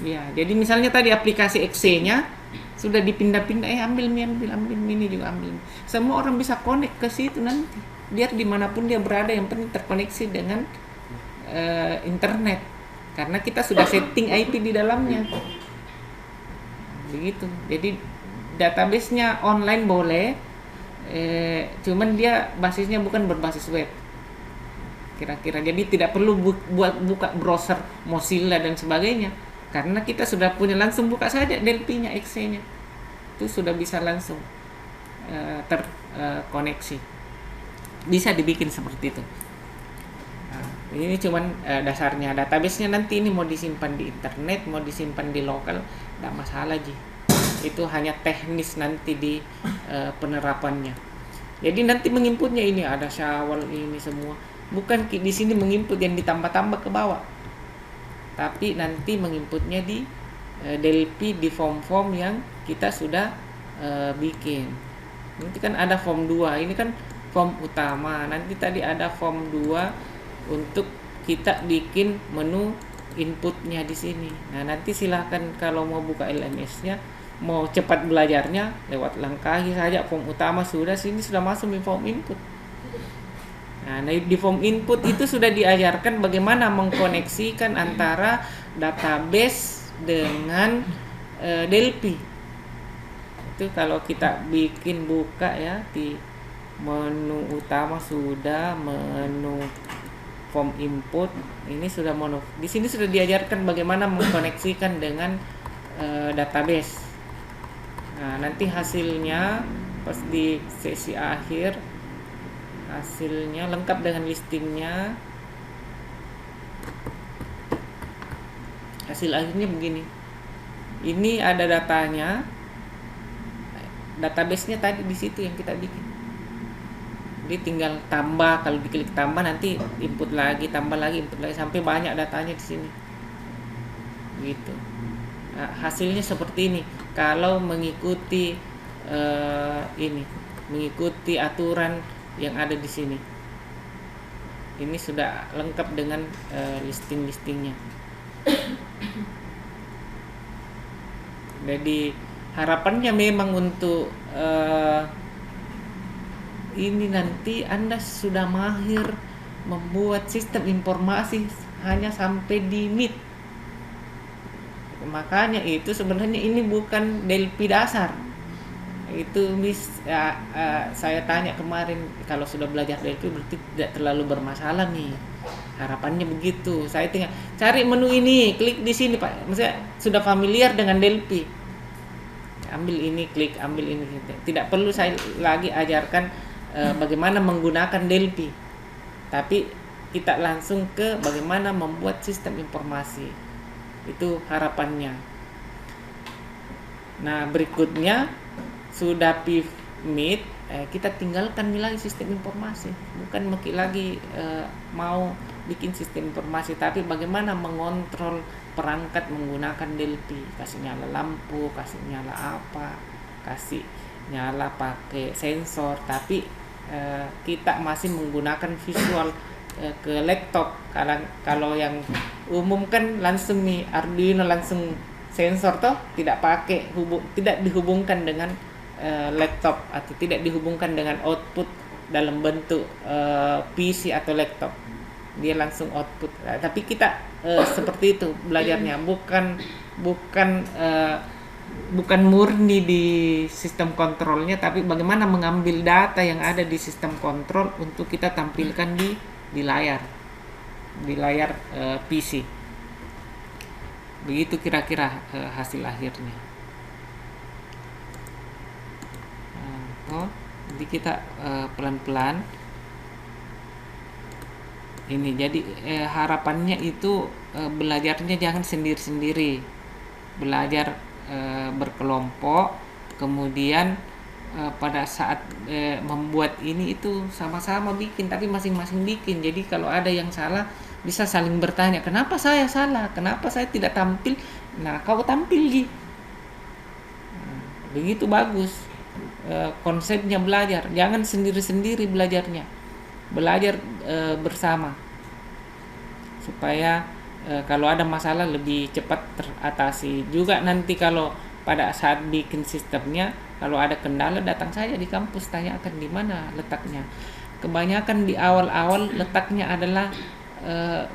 Ya, jadi misalnya tadi aplikasi exe-nya sudah dipindah-pindah, ambil ini juga ambil. Semua orang bisa connect ke situ nanti. Biar dimanapun dia berada, yang penting terkoneksi dengan internet. Karena kita sudah setting IP di dalamnya. Begitu. Jadi database-nya online boleh, cuman dia basisnya bukan berbasis web. Kira-kira. Jadi tidak perlu buka browser Mozilla dan sebagainya. Karena kita sudah punya, langsung buka saja Delphi-nya, exe-nya. Itu sudah bisa langsung terkoneksi. Bisa dibikin seperti itu. Nah, ini cuman dasarnya. Database-nya nanti ini mau disimpan di internet, mau disimpan di lokal, tidak masalah Ji. Itu hanya teknis nanti di penerapannya. Jadi nanti menginputnya ini ada syawal ini semua. bukan di sini menginput yang ditambah-tambah ke bawah, tapi nanti menginputnya di DLP di form-form yang kita sudah bikin. Nanti kan ada form 2, ini kan form utama. Nanti tadi ada form 2 untuk kita bikin menu inputnya di sini. Nah, nanti silahkan kalau mau buka LMS-nya, mau cepat belajarnya, lewat langkahi saja form utama sudah, sini sudah masuk di form input. Nah, di form input itu sudah diajarkan bagaimana mengkoneksikan antara database dengan DLP. Itu kalau kita bikin buka ya di menu utama sudah, menu form input ini sudah menu. Di sini sudah diajarkan bagaimana mengkoneksikan dengan database. Nah, nanti hasilnya pas di sesi akhir, hasilnya lengkap dengan listingnya. Hasil akhirnya begini. Ini ada datanya, database-nya tadi di situ yang kita bikin. Jadi tinggal tambah, kalau diklik tambah nanti input lagi, tambah lagi, input lagi sampai banyak datanya di sini. Gitu. Nah, hasilnya seperti ini. Kalau mengikuti mengikuti aturan yang ada di sini. Ini sudah lengkap dengan listing-listingnya. Jadi harapannya memang untuk ini nanti Anda sudah mahir membuat sistem informasi hanya sampai di NIT. Makanya itu sebenarnya ini bukan DLP dasar. Itu saya tanya kemarin, kalau sudah belajar DLP berarti tidak terlalu bermasalah nih. Harapannya begitu. Saya tinggal cari menu ini, klik di sini Pak. Maksudnya sudah familiar dengan DLP. Ambil ini, klik, ambil ini. Tidak perlu saya lagi ajarkan bagaimana menggunakan DLP. Tapi kita langsung ke bagaimana membuat sistem informasi. Itu harapannya. Nah, berikutnya sudah PIVMIT, kita tinggalkan nilai sistem informasi. Bukan lagi mau bikin sistem informasi, tapi bagaimana mengontrol perangkat menggunakan DLP. Kasih nyala lampu, kasih nyala apa, kasih nyala pakai sensor, tapi kita masih menggunakan visual ke laptop. Kalau yang umum kan langsung nih Arduino langsung sensor toh, tidak pakai tidak dihubungkan dengan laptop atau tidak dihubungkan dengan output dalam bentuk PC atau laptop, dia langsung output. Tapi kita seperti itu belajarnya, bukan murni di sistem kontrolnya, tapi bagaimana mengambil data yang ada di sistem kontrol untuk kita tampilkan di layar PC. Begitu kira-kira hasil akhirnya. Jadi kita pelan-pelan ini. Jadi harapannya itu belajarnya jangan sendiri-sendiri, belajar berkelompok. Kemudian pada saat membuat ini itu sama-sama bikin, tapi masing-masing bikin. Jadi kalau ada yang salah bisa saling bertanya, kenapa saya salah, kenapa saya tidak tampil, nah kau tampil Gi. Begitu bagus konsepnya belajar. Jangan sendiri-sendiri belajarnya, belajar bersama supaya kalau ada masalah lebih cepat teratasi. Juga nanti kalau pada saat bikin sistemnya, kalau ada kendala datang saja di kampus, tanyakan di mana letaknya. Kebanyakan di awal-awal letaknya adalah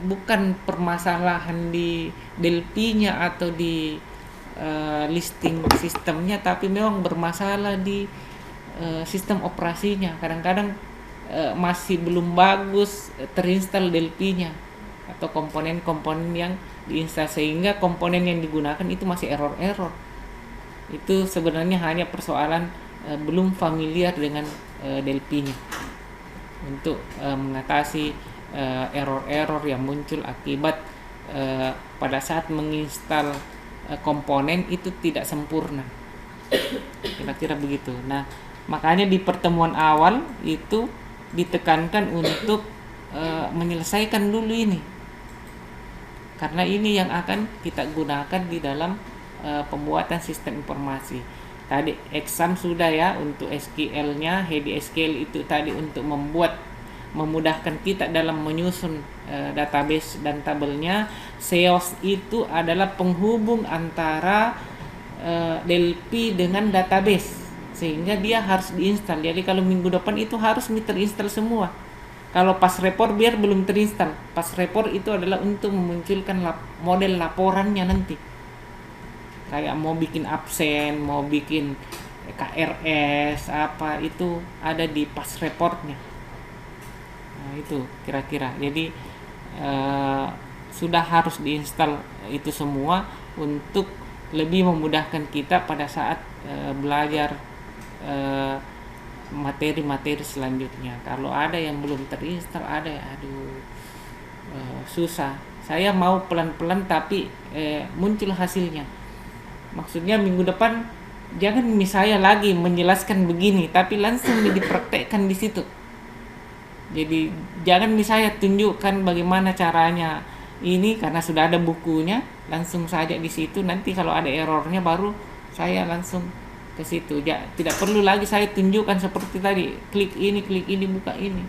bukan permasalahan di DLP-nya atau di listing sistemnya, tapi memang bermasalah di sistem operasinya. Kadang-kadang masih belum bagus terinstall DLP-nya atau komponen-komponen yang diinstal, sehingga komponen yang digunakan itu masih error-error. Itu sebenarnya hanya persoalan belum familiar dengan DLP-nya. Untuk mengatasi error-error yang muncul akibat pada saat menginstal komponen itu tidak sempurna. Kira-kira begitu. Nah, makanya di pertemuan awal itu ditekankan untuk menyelesaikan dulu ini, karena ini yang akan kita gunakan di dalam pembuatan sistem informasi. Tadi exam sudah ya untuk SQL-nya, Heady SQL itu tadi untuk memudahkan kita dalam menyusun database dan tabelnya. SEOS itu adalah penghubung antara DLP dengan database, sehingga dia harus diinstal. Jadi kalau minggu depan itu harus terinstall semua. Kalau pas report biar belum terinstall. Pas report itu adalah untuk memunculkan model laporannya nanti. Kayak mau bikin absen, mau bikin KRS, apa itu ada di pas reportnya. Nah, itu kira-kira. Jadi sudah harus diinstal itu semua untuk lebih memudahkan kita pada saat belajar materi-materi selanjutnya. Kalau ada yang belum terinstall, ada ya, susah. Saya mau pelan-pelan tapi muncul hasilnya. Maksudnya minggu depan jangan misalnya lagi menjelaskan begini tapi langsung dipraktekkan di situ. Jadi jangan misalnya tunjukkan bagaimana caranya ini karena sudah ada bukunya, langsung saja di situ. Nanti kalau ada errornya baru saya langsung ke situ. Tidak perlu lagi saya tunjukkan seperti tadi, klik ini, buka ini.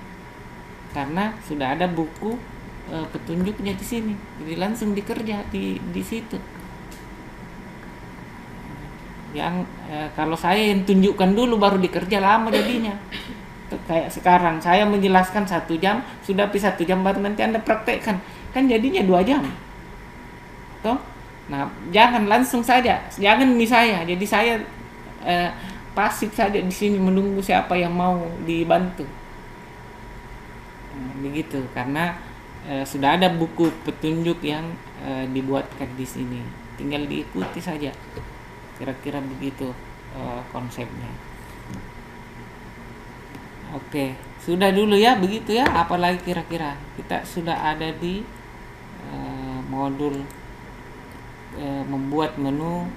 Karena sudah ada buku petunjuknya di sini. Jadi langsung dikerja di situ. Yang kalau saya yang tunjukkan dulu baru dikerja lama jadinya. Kayak sekarang saya menjelaskan 1 jam, sudah habis 1 jam baru nanti Anda praktekkan, kan jadinya 2 jam toh. Nah jangan langsung saja, jangan misalnya jadi saya pasif saja di sini menunggu siapa yang mau dibantu. Begitu, karena sudah ada buku petunjuk yang dibuatkan di sini, tinggal diikuti saja. Kira-kira begitu konsepnya. Oke, sudah dulu ya begitu ya. Apalagi kira-kira kita sudah ada di modul membuat menu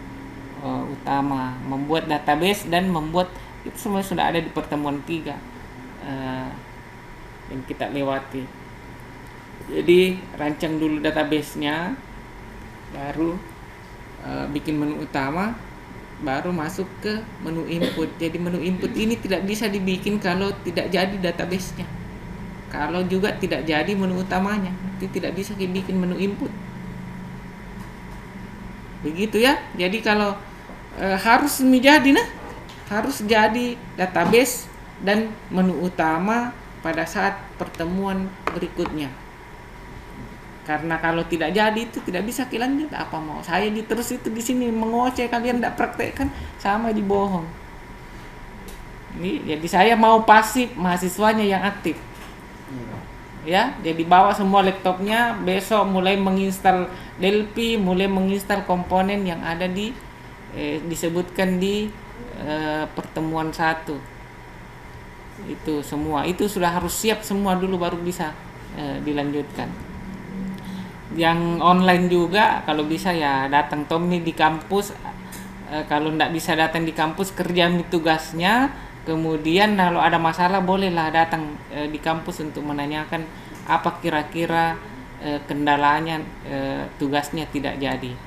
utama, membuat database dan membuat itu semua sudah ada di pertemuan 3 yang kita lewati. Jadi rancang dulu database-nya, baru bikin menu utama, baru masuk ke menu input. Jadi menu input ini tidak bisa dibikin kalau tidak jadi database-nya. Kalau juga tidak jadi menu utamanya, itu tidak bisa dibikin menu input. Begitu ya. Jadi kalau harus menjadi harus jadi database dan menu utama pada saat pertemuan berikutnya. Karena kalau tidak jadi itu tidak bisa dilanjut. Apa mau saya terus itu di sini mengoceh, kalian tidak praktekkan, sama dibohong. Ini jadi saya mau pasif, mahasiswanya yang aktif. Ya, jadi bawa semua laptopnya, besok mulai menginstal DLP, mulai menginstal komponen yang ada di disebutkan di pertemuan 1. Itu semua, itu sudah harus siap semua dulu baru bisa dilanjutkan. Yang online juga kalau bisa ya datang Tommy di kampus. Kalau tidak bisa datang di kampus, kerjain tugasnya. Kemudian kalau ada masalah bolehlah datang di kampus untuk menanyakan apa kira-kira kendalanya, tugasnya tidak jadi.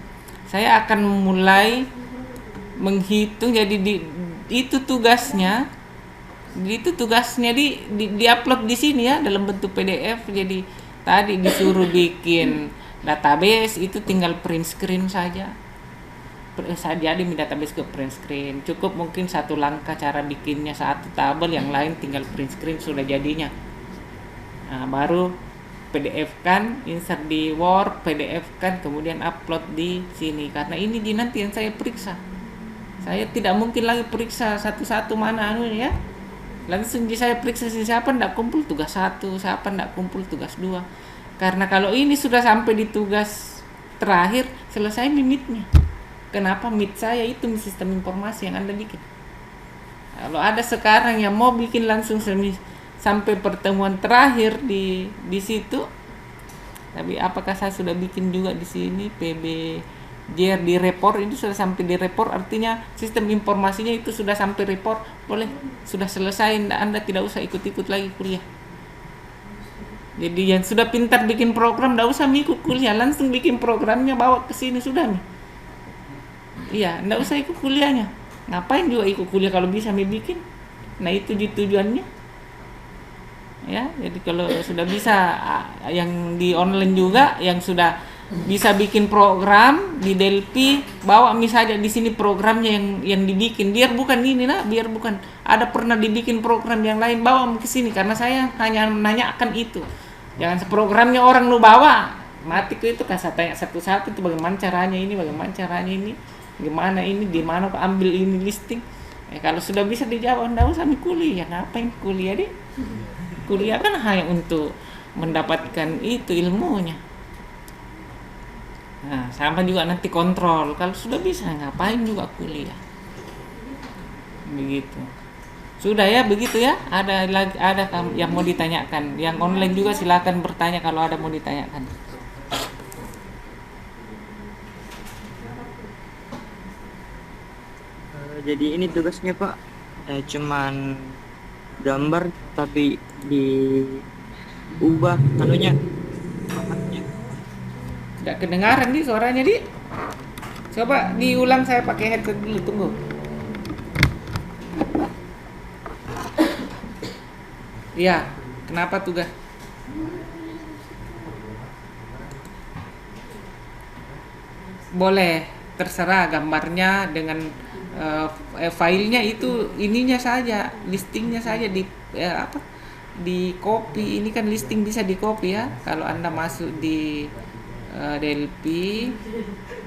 Saya akan mulai menghitung. Jadi itu tugasnya di-upload di sini ya dalam bentuk PDF. Jadi tadi disuruh bikin database, itu tinggal print screen saja. Jadi database ke print screen. Cukup mungkin 1 langkah cara bikinnya, 1 tabel, yang lain tinggal print screen sudah jadinya. Nah, baru PDF kan, insert di Word, PDF kan, kemudian upload di sini. Karena ini nanti yang saya periksa. Saya tidak mungkin lagi periksa satu-satu mana ya. Langsung saya periksa siapa tidak kumpul tugas 1, siapa tidak kumpul tugas 2. Karena kalau ini sudah sampai di tugas terakhir, selesai meetnya. Kenapa meet saya itu sistem informasi yang Anda bikin? Kalau ada sekarang yang mau bikin langsung sampai pertemuan terakhir di situ. Tapi apakah saya sudah bikin juga di sini JR di report, itu sudah sampai di report, artinya sistem informasinya itu sudah sampai report, boleh, sudah selesai, Anda tidak usah ikut-ikut lagi kuliah. Jadi yang sudah pintar bikin program nggak usah ikut kuliah, langsung bikin programnya bawa ke sini sudah nih. Iya, nggak usah ikut kuliahnya. Ngapain juga ikut kuliah kalau bisa bikin? Nah itu tujuannya. Ya, jadi kalau sudah bisa yang di online juga, yang sudah bisa bikin program di Delphi, bawa misalnya di sini programnya yang dibikin. Biar bukan ini nah, biar bukan ada pernah dibikin program yang lain, bawa ke sini karena saya hanya menanyakan itu. Jangan seprogramnya orang lu bawa, mati ke itu kan saya tanya satu-satu itu bagaimana caranya ini, gimana ini, di mana kok ambil ini listing. Kalau sudah bisa dijawab, enggak usah kuliah. Ngapain kuliah deh? Kuliah kan hanya untuk mendapatkan itu ilmunya. Nah, sama juga nanti kontrol. Kalau sudah bisa, ngapain juga kuliah? Begitu. Sudah ya, begitu ya. Ada yang mau ditanyakan. Yang online juga silakan bertanya kalau ada mau ditanyakan. Jadi ini tugasnya Pak, cuman gambar tapi diubah anunya. Tidak kedengaran nih suaranya di. Coba diulang, saya pakai headset dulu, tunggu. Iya, kenapa tugas? Boleh, terserah gambarnya dengan filenya itu ininya saja, listingnya saja di copy. Ini kan listing bisa di copy ya. Kalau Anda masuk di Delphi,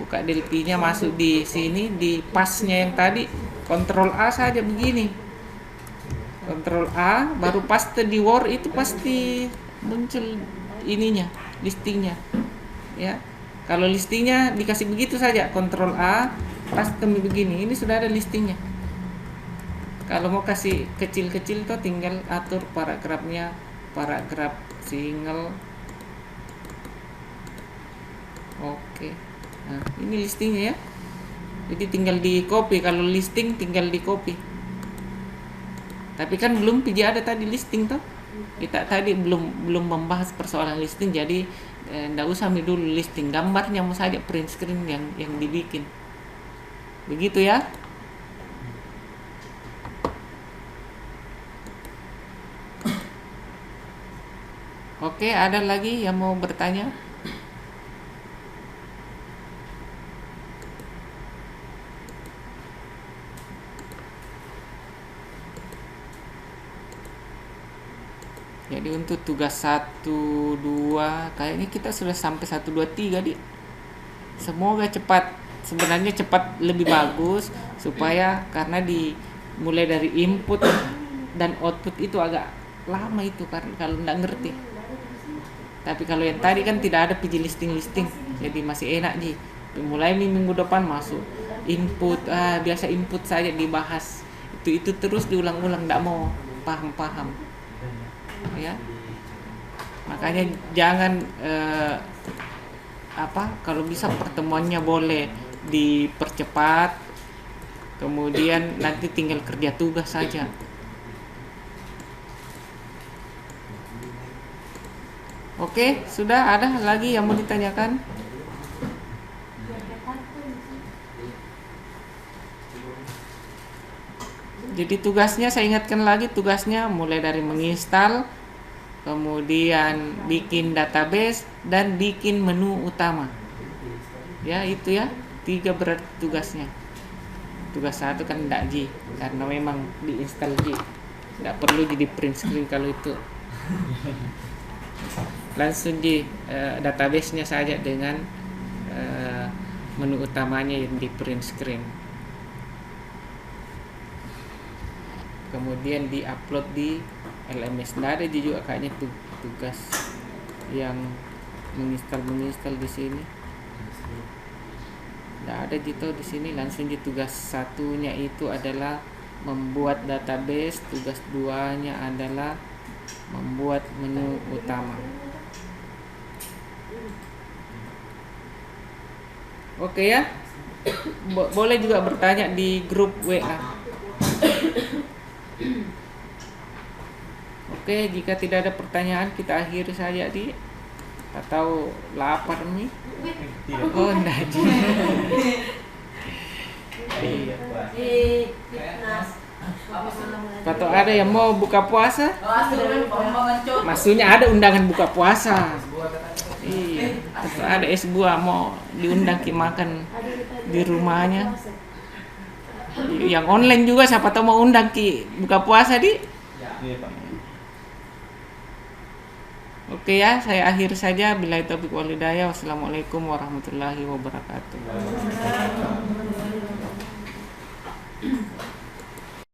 buka Delphi-nya, masuk di sini di pasnya yang tadi, Ctrl A saja begini. Ctrl A baru paste di Word, itu pasti muncul ininya, listingnya. Ya. Kalau listingnya dikasih begitu saja, Ctrl A paste begini, ini sudah ada listingnya. Kalau mau kasih kecil-kecil tuh tinggal atur paragrafnya, paragraf single. Oke. Nah, ini listingnya ya. Jadi tinggal di copy, kalau listing tinggal di copy. Tapi kan belum ada tadi listing toh. Kita tadi belum membahas persoalan listing, jadi ndak usah ambil dulu listing, gambarnya mau saja print screen yang dibikin. Begitu ya. Oke, ada lagi yang mau bertanya? Jadi untuk tugas 1, 2 kayaknya kita sudah sampai 1, 2, 3 di. Semoga cepat. Sebenarnya cepat lebih bagus supaya karena mulai dari input dan output itu agak lama itu karena kalau nggak ngerti. Tapi kalau yang tadi kan tidak ada PG listing, jadi masih enak ji. Mulai minggu depan masuk input, biasa input saja dibahas. Itu terus diulang-ulang, nggak mau paham. Ya, makanya jangan kalau bisa pertemuannya boleh dipercepat, kemudian nanti tinggal kerja tugas saja. Oke, sudah ada lagi yang mau ditanyakan? Jadi tugasnya saya ingatkan lagi, tugasnya mulai dari menginstal, kemudian bikin database dan bikin menu utama. Ya itu ya, 3 berat tugasnya. Tugas 1 kan enggak Ji, karena memang diinstal Ji. Enggak perlu jadi print screen kalau itu. Langsung di database-nya saja dengan menu utamanya yang di print screen. Kemudian di-upload di LMS. Nggak ada juga kayaknya tugas yang menginstal di sini. Nggak ada gitu di sini. Langsung di tugas 1-nya itu adalah membuat database, tugas 2-nya adalah membuat menu utama. Oke ya. Boleh juga bertanya di grup WA. Oke. Oke, jika tidak ada pertanyaan kita akhiri saja di atau lapar nih. Tidak. Oh, enggak. Iya, Pak. Fitness. Atau ada yang mau buka puasa? Maksudnya ada undangan buka puasa. Iya, atau ada es buah mau diundang ki makan di rumahnya. Yang online juga siapa tahu mau undang ki buka puasa di. Iya, Pak. Oke ya, saya akhir saja. Billahi taufiq wal hidayah. Wassalamualaikum warahmatullahi wabarakatuh.